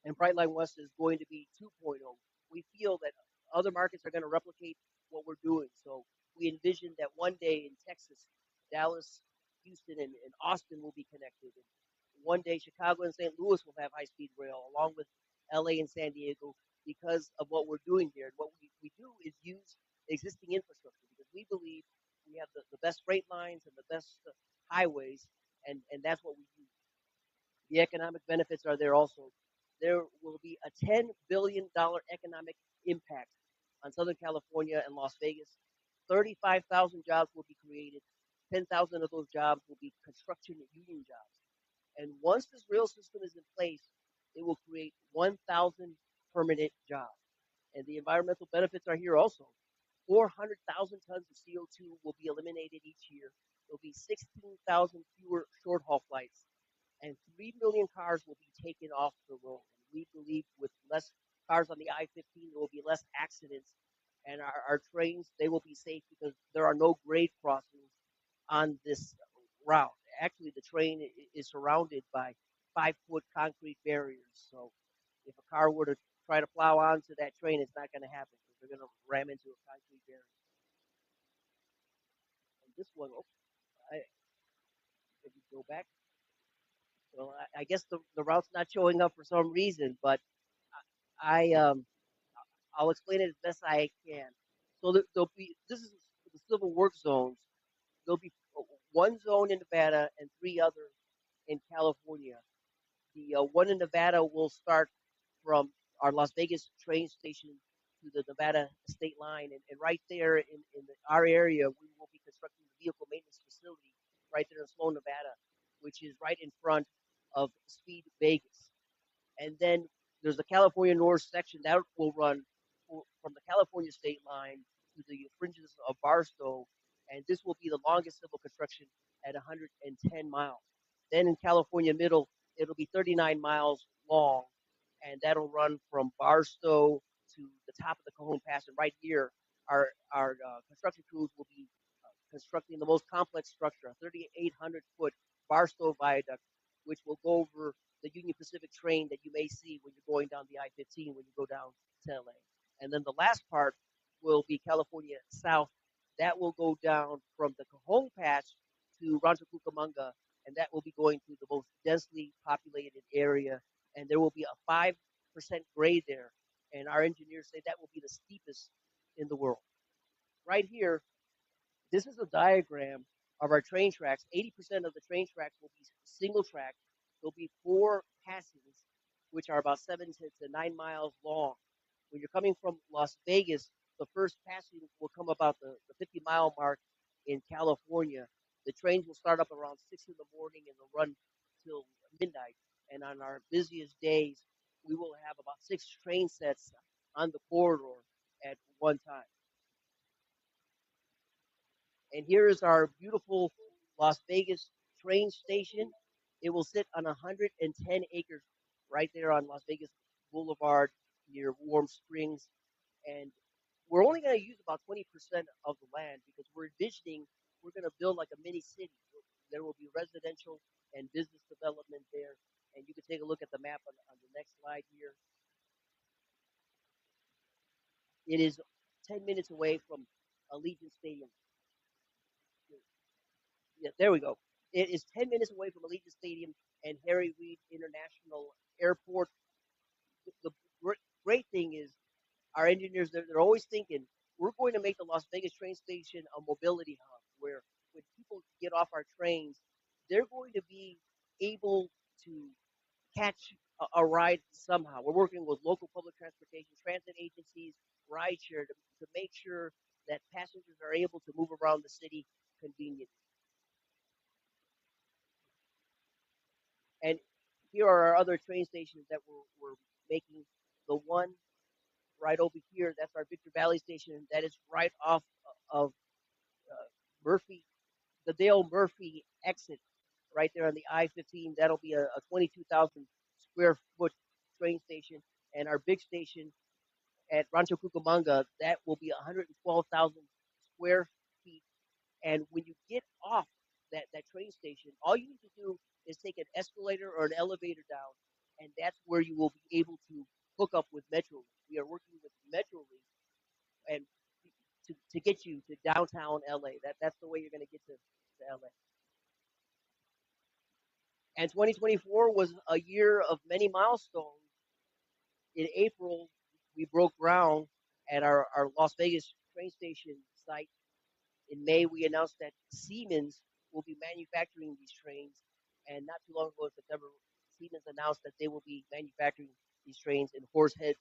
and Brightline West is going to be 2.0. We feel that other markets are going to replicate what we're doing. So we envision that one day in Texas, Dallas, Houston, and Austin will be connected. And one day Chicago and St. Louis will have high-speed rail, along with LA and San Diego, because of what we're doing here. And what we do is use existing infrastructure, because we believe we have the best freight lines and the best highways, and that's what we do. The economic benefits are there also. There will be a $10 billion economic impact on Southern California and Las Vegas. 35,000 jobs will be created. 10,000 of those jobs will be construction union jobs. And once this rail system is in place, it will create 1,000 permanent jobs. And the environmental benefits are here also. 400,000 tons of CO2 will be eliminated each year. There'll be 16,000 fewer short haul flights, and 3 million cars will be taken off the road. And we believe with less cars on the I-15, there will be less accidents, and our trains, they will be safe because there are no grade crossings on this route. Actually, the train is surrounded by 5-foot concrete barriers. So if a car were to try to plow onto that train, it's not going to happen because they're going to ram into a concrete barrier. And this one, oh, if you go back, well, I guess the route's not showing up for some reason, but I'll explain it as best I can. So there'll be, this is the civil works zones. There'll be one zone in Nevada and 3 others in California. The one in Nevada will start from our Las Vegas train station to the Nevada state line. And right there our area, we will be constructing the vehicle maintenance facility right there in Sloan, Nevada, which is right in front of Speed Vegas. And then there's the California North section that will run from the California state line to the fringes of Barstow, and this will be the longest civil construction at 110 miles. Then in California Middle, it'll be 39 miles long, and that'll run from Barstow to the top of the Cajon Pass. And right here, our construction crews will be constructing the most complex structure, a 3,800-foot Barstow viaduct, which will go over the Union Pacific train that you may see when you're going down the I-15 when you go down to LA. And then the last part will be California South. That will go down from the Cajon Pass to Rancho Cucamonga, and that will be going through the most densely populated area. And there will be a 5% grade there. And our engineers say that will be the steepest in the world. Right here, this is a diagram of our train tracks. 80% of the train tracks will be single track. There'll be 4 passings, which are about 7 to 9 miles long. When you're coming from Las Vegas, the first passing will come about the 50-mile mark in California. The trains will start up around 6 in the morning and they'll run till midnight. And on our busiest days, we will have about 6 train sets on the corridor at one time. And here is our beautiful Las Vegas train station. It will sit on 110 acres right there on Las Vegas Boulevard near Warm Springs. And we're only going to use about 20% of the land because we're envisioning we're going to build like a mini city. There will be residential and business development there. And you can take a look at the map on the next slide here. It is 10 minutes away from Allegiant Stadium. Yeah, there we go. It is 10 minutes away from Allegiant Stadium and Harry Reid International Airport. The great thing is our engineers, they're always thinking, we're going to make the Las Vegas train station a mobility hub where when people get off our trains, they're going to be able to catch a ride somehow. We're working with local public transportation, transit agencies, rideshare to make sure that passengers are able to move around the city conveniently. And here are our other train stations that we're making. The one right over here, that's our Victor Valley station. That is right off of Murphy, the Dale Murphy exit, right there on the I-15. That'll be a 22,000 square foot train station. And our big station at Rancho Cucamonga, that will be 112,000 square feet. And when you get off that train station, all you need to do is take an escalator or an elevator down, and that's where you will be able to hook up with Metrolink. We are working with Metrolink and to get you to downtown LA. That's the way you're going to get to LA. And 2024 was a year of many milestones. In April, we broke ground at our Las Vegas train station site. In May, we announced that Siemens will be manufacturing these trains. And not too long ago, in September, Siemens announced that they will be manufacturing these trains in Horsehead,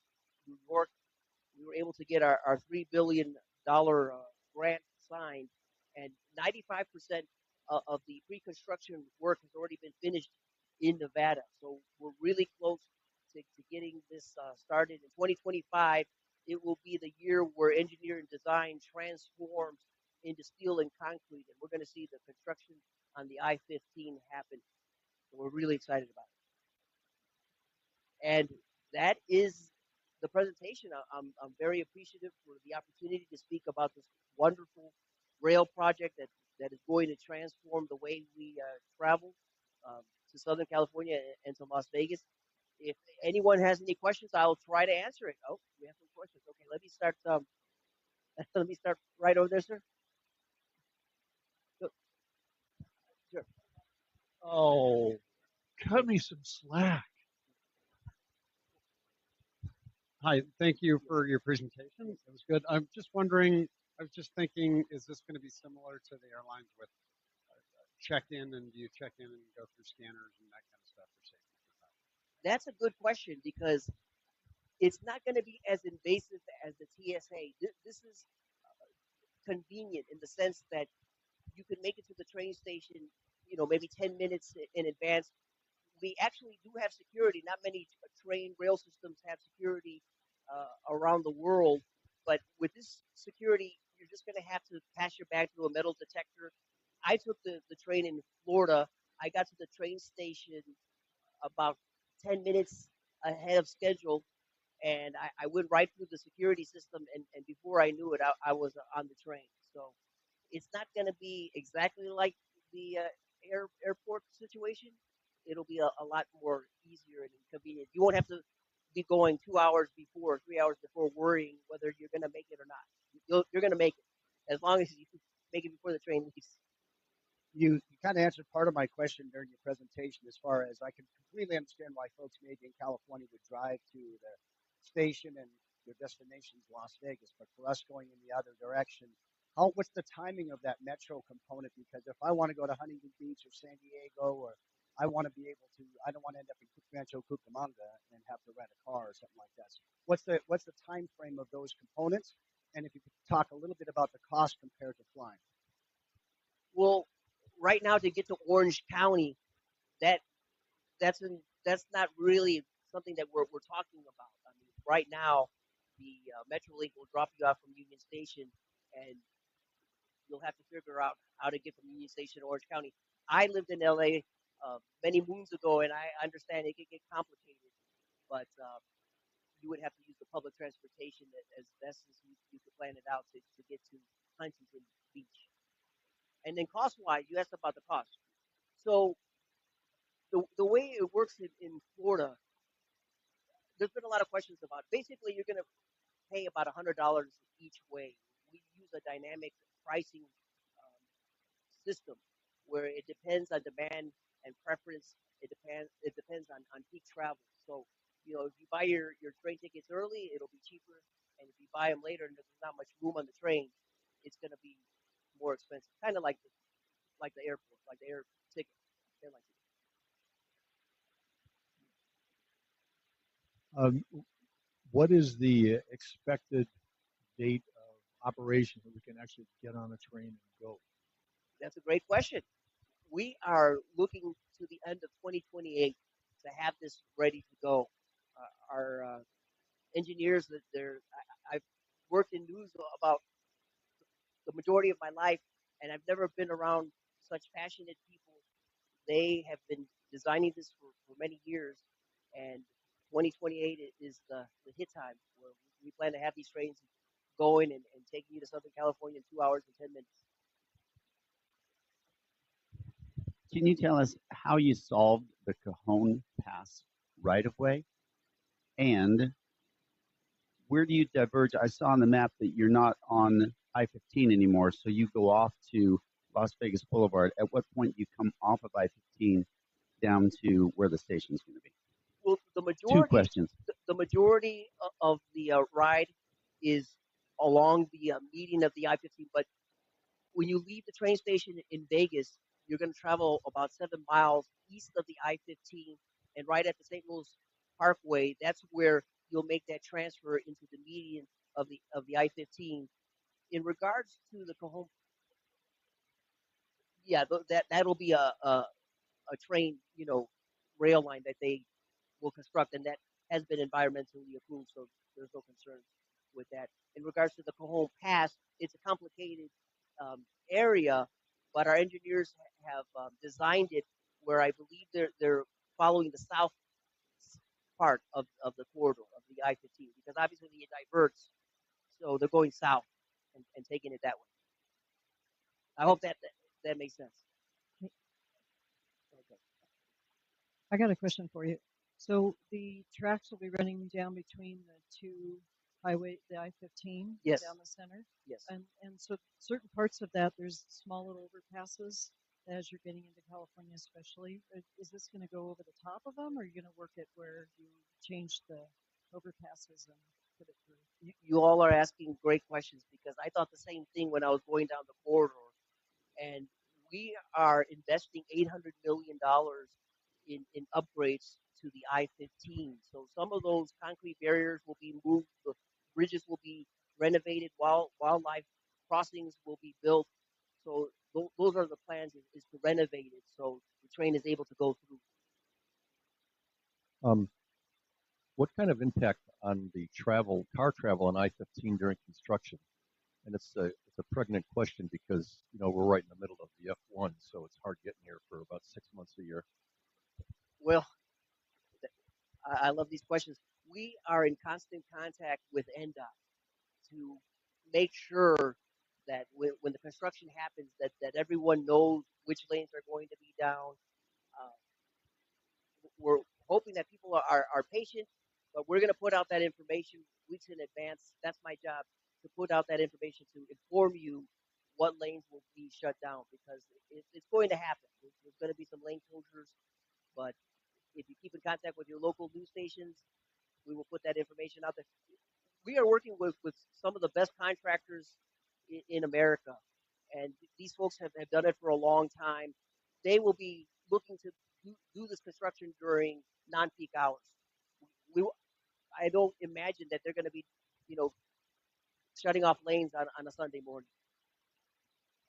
New York. We were able to get our $3 billion grant signed, and 95% of the pre-construction work has already been finished in Nevada. So we're really close to getting this started. In 2025, it will be the year where engineering design transforms into steel and concrete, and we're going to see the construction on the I-15 happen. So we're really excited about it. And that is the presentation. I'm very appreciative for the opportunity to speak about this wonderful rail project that is going to transform the way we travel to Southern California and to Las Vegas. If anyone has any questions, I'll try to answer it. Oh, we have some questions. Okay, let me start. Let me start right over there, sir. Go- Sure. Oh, cut me some slack. Hi, thank you for your presentation. It was good. I'm just wondering, I was just thinking, is this going to be similar to the airlines with check-in, and do you check in and go through scanners and that kind of stuff for safety? That's a good question because it's not going to be as invasive as the TSA. This is convenient in the sense that you can make it to the train station, maybe 10 minutes in advance. We actually do have security. Not many train rail systems have security around the world, but with this security, you're just going to have to pass your bag through a metal detector. I took the train in Florida. I got to the train station about 10 minutes ahead of schedule, and I went right through the security system, and before I knew it, I was on the train. So it's not going to be exactly like the airport situation. It'll be a lot more easier and convenient. You won't have to be going 2 hours before, 3 hours before, worrying whether you're going to make it or not. You're going to make it as long as you make it before the train leaves. You kind of answered part of my question during your presentation as far as I can completely understand why folks maybe in California would drive to the station and their destination is Las Vegas. But for us going in the other direction, what's the timing of that metro component? Because if I want to go to Huntington Beach or San Diego, or I want to be able to, I don't want to end up in Rancho Cucamonga and have to rent a car or something like that. So what's the time frame of those components? And if you could talk a little bit about the cost compared to flying. Well, right now to get to Orange County, that's not really something that we're talking about. I mean, right now, the MetroLink will drop you off from Union Station, and you'll have to figure out how to get from Union Station to Orange County. I lived in LA many moons ago, and I understand it can get complicated, but you would have to use the public transportation as best as you could plan it out to get to Huntington Beach. And then cost-wise, you asked about the cost. So the way it works in Florida, there's been a lot of questions about. Basically, you're going to pay about $100 each way. We use a dynamic pricing um, system where it depends on demand and preference. It depends on peak travel. So if you buy your train tickets early, it'll be cheaper, and if you buy them later and there's not much room on the train, it's going to be more expensive. Kind of like the airport, like the ticket, airline ticket. What is the expected date of operation that we can actually get on a train and go? That's a great question. We are looking to the end of 2028 to have this ready to go. Our engineers, I've worked in news about the majority of my life, and I've never been around such passionate people. They have been designing this for many years, and 2028 is the hit time where we plan to have these trains going and taking you to Southern California in 2 hours and 10 minutes. Can you tell us how you solved the Cajon Pass right of way? And where do you diverge? I saw on the map that you're not on I-15 anymore, so you go off to Las Vegas Boulevard. At what point do you come off of I-15 down to where the station's going to be? Well, Two questions. the majority of the ride is along the median of the I-15. But when you leave the train station in Vegas, you're going to travel about 7 miles east of the I-15, and right at the St. Louis Parkway, that's where you'll make that transfer into the median of the I-15. In regards to the Cajon, yeah, that'll be a train, rail line that they will construct, and that has been environmentally approved, so there's no concern with that. In regards to the Cajon Pass, it's a complicated area, but our engineers have designed it where I believe they're following the south part of the corridor of the I-15 because obviously it diverts, so they're going south and taking it that way. I hope that makes sense. Okay. I got a question for you. So the tracks will be running down between the two highway, the I-15 Yes. down the center? Yes. And so certain parts of that, there's small little overpasses as you're getting into California especially. Is this going to go over the top of them or are you going to work it where you change the overpasses and put it through? You all are asking great questions because I thought the same thing when I was going down the corridor. And we are investing $800 million in upgrades to the I-15. So some of those concrete barriers will be moved, the bridges will be renovated, wildlife crossings will be built. So those are the plans is to renovate it so the train is able to go through. What kind of impact on the car travel on I-15 during construction? And it's a pregnant question because we're right in the middle of the F1, so it's hard getting here for about 6 months a year. Well, I love these questions. We are in constant contact with NDOT to make sure that when the construction happens, that everyone knows which lanes are going to be down. We're hoping that people are patient, but we're going to put out that information weeks in advance. That's my job, to put out that information to inform you what lanes will be shut down because it's going to happen. There's going to be some lane closures, but if you keep in contact with your local news stations, we will put that information out there. We are working with some of the best contractors in America, and these folks have done it for a long time. They will be looking to do this construction during non-peak hours. I don't imagine that they're going to be, shutting off lanes on a Sunday morning.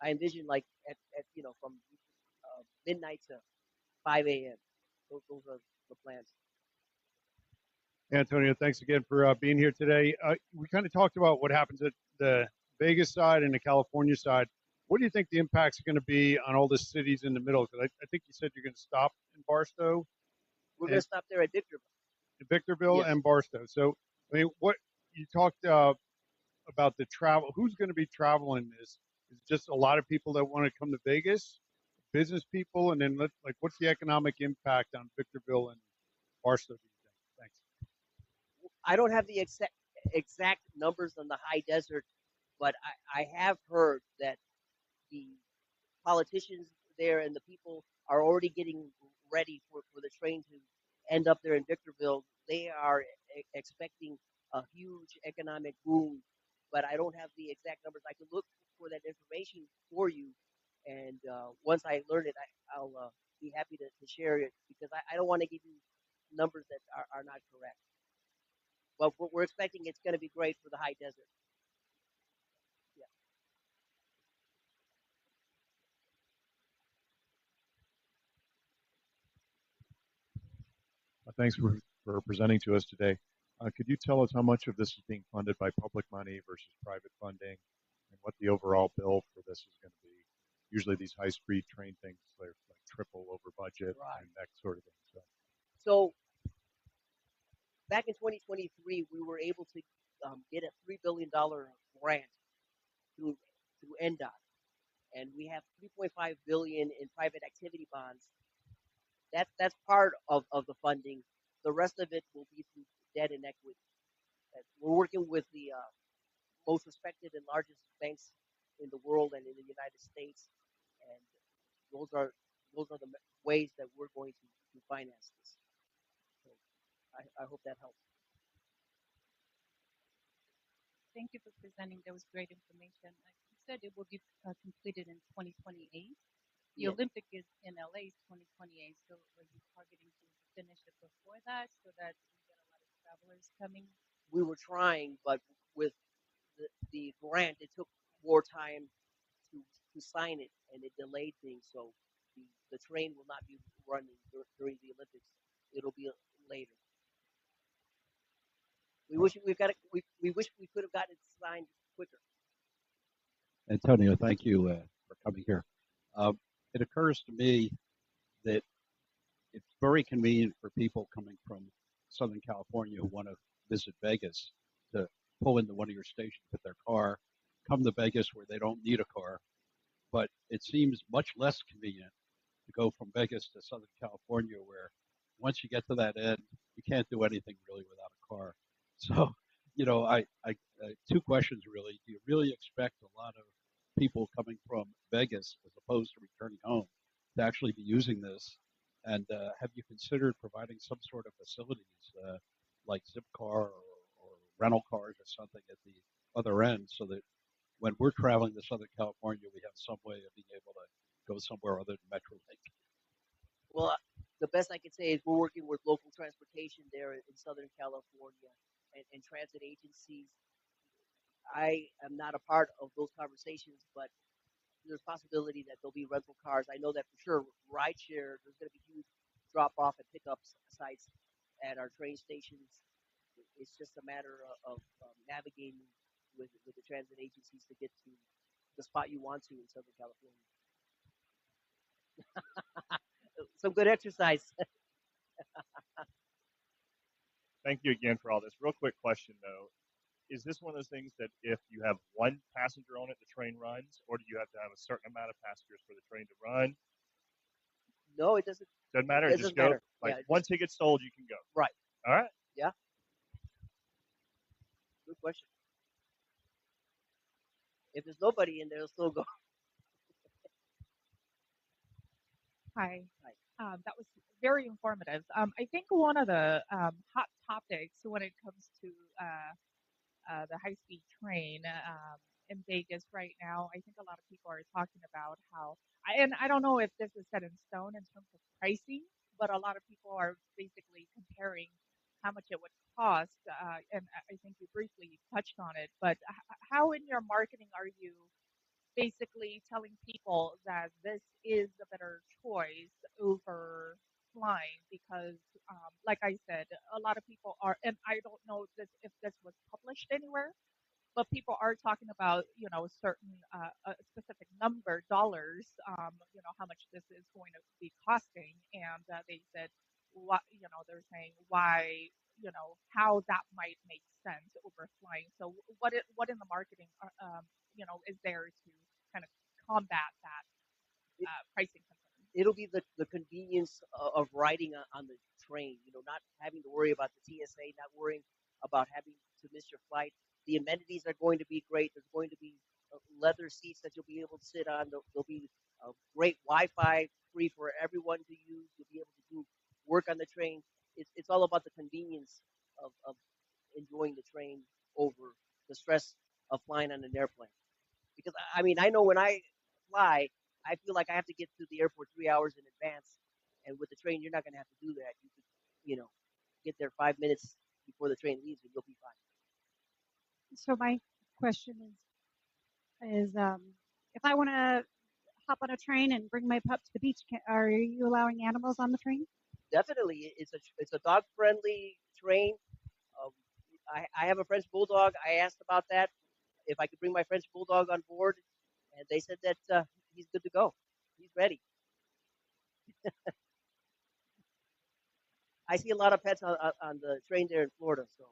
I envision like at from midnight to 5 a.m. Those are the plans. Antonio, thanks again for being here today. We kind of talked about what happens at the Vegas side and the California side. What do you think the impact's going to be on all the cities in the middle? Because I think you said you're going to stop in Barstow. We're going to stop there at Victorville. Victorville Yes. and Barstow. So, I mean, what you talked about the travel. Who's going to be traveling this? Is it just a lot of people that want to come to Vegas, business people, and then what's the economic impact on Victorville and Barstow? Do you think? Thanks. I don't have the exact numbers on the high desert, but I have heard that the politicians there and the people are already getting ready for the train to end up there in Victorville. They are expecting a huge economic boom, but I don't have the exact numbers. I can look for that information for you, and once I learn it, I'll be happy to share it because I don't want to give you numbers that are not correct. But we're expecting it's going to be great for the high desert. Yeah. Thanks for presenting to us today. Could you tell us how much of this is being funded by public money versus private funding, and what the overall bill for this is going to be? Usually, these high-speed train things they're like triple over budget and that sort of thing. So back in 2023, we were able to get a $3 billion grant through NDOT, and we have 3.5 billion in private activity bonds. That's part of the funding. The rest of it will be through debt and equity. We're working with the most respected and largest banks in the world and in the United States, and those are the ways that we're going to finance this. So I hope that helps. Thank you for presenting. That was great information. You said it will be completed in 2028. The Yes. Olympic is in LA 2028. So are you targeting to finish it before that so that we get a lot of travelers coming? We were trying, but with the grant, it took more time to sign it, and it delayed things. So the train will not be running during the Olympics. It'll be later. We wish we wish we could have gotten it signed quicker. Antonio, thank you for coming here. It occurs to me that it's very convenient for people coming from Southern California who want to visit Vegas to pull into one of your stations with their car, come to Vegas where they don't need a car. But it seems much less convenient to go from Vegas to Southern California, where once you get to that end, you can't do anything really without a car. So, two questions really. Do you really expect a lot of people coming from Vegas as opposed to returning home to actually be using this? And have you considered providing some sort of facilities like Zipcar or rental cars or something at the other end so that when we're traveling to Southern California, we have some way of being able to go somewhere other than MetroLink? Well, the best I can say is we're working with local transportation there in Southern California and transit agencies. I am not a part of those conversations, but there's possibility that there'll be rental cars. I know that for sure. Rideshare, there's going to be huge drop off and pickup sites at our train stations. It's just a matter of navigating with the transit agencies to get to the spot you want to in Southern California. Some good exercise. Thank you again for all this. Real quick question though. Is this one of those things that if you have one passenger on it, the train runs, or do you have to have a certain amount of passengers for the train to run? No, it doesn't. Doesn't matter. It Just doesn't go. matter. Like Yeah, one ticket sold, you can go. Right. All right. Yeah. Good question. If there's nobody in there, it'll still go. Hi. That was very informative. I think one of the hot topics when it comes to the high-speed train in Vegas right now, I think a lot of people are talking about how, and I don't know if this is set in stone in terms of pricing, but a lot of people are basically comparing how much it would cost, and I think you briefly touched on it, but how in your marketing are you basically telling people that this is a better choice over flying because like I said, a lot of people are, and I don't know if this was published anywhere, but people are talking about certain a specific number dollars, how much this is going to be costing, and they said what they're saying why how that might make sense over flying. So what in the marketing is there to kind of combat that pricing concern? It'll be the convenience of riding on the train. Not having to worry about the TSA, not worrying about having to miss your flight. The amenities are going to be great. There's going to be leather seats that you'll be able to sit on. There'll be great Wi-Fi, free for everyone to use. You'll be able to do work on the train. It's all about the convenience of enjoying the train over the stress of flying on an airplane. Because I mean, I know when I fly, I feel like I have to get to the airport 3 hours in advance, and with the train, you're not going to have to do that. You could, get there 5 minutes before the train leaves, and you'll be fine. So my question is if I want to hop on a train and bring my pup to the beach, are you allowing animals on the train? Definitely, it's a dog friendly train. Um, I have a French bulldog. I asked about that if I could bring my French bulldog on board, and they said that he's good to go. He's ready. I see a lot of pets on the train there in Florida, so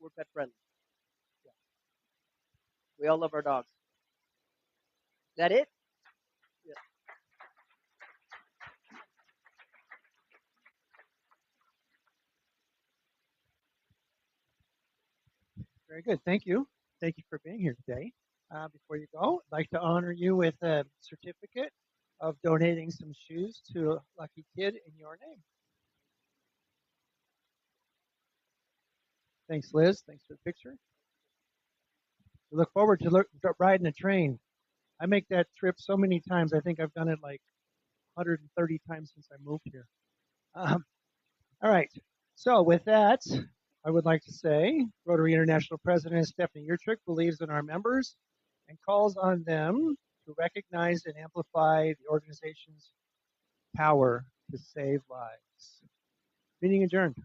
we're pet friendly. Yeah. We all love our dogs. Is that it? Yeah. Very good. Thank you. Thank you for being here today. Before you go, I'd like to honor you with a certificate of donating some shoes to a lucky kid in your name. Thanks, Liz. Thanks for the picture. We look forward to riding a train. I make that trip so many times. I think I've done it like 130 times since I moved here. All right. So with that, I would like to say Rotary International President Stephanie Yurchuk believes in our members and calls on them to recognize and amplify the organization's power to save lives. Meeting adjourned.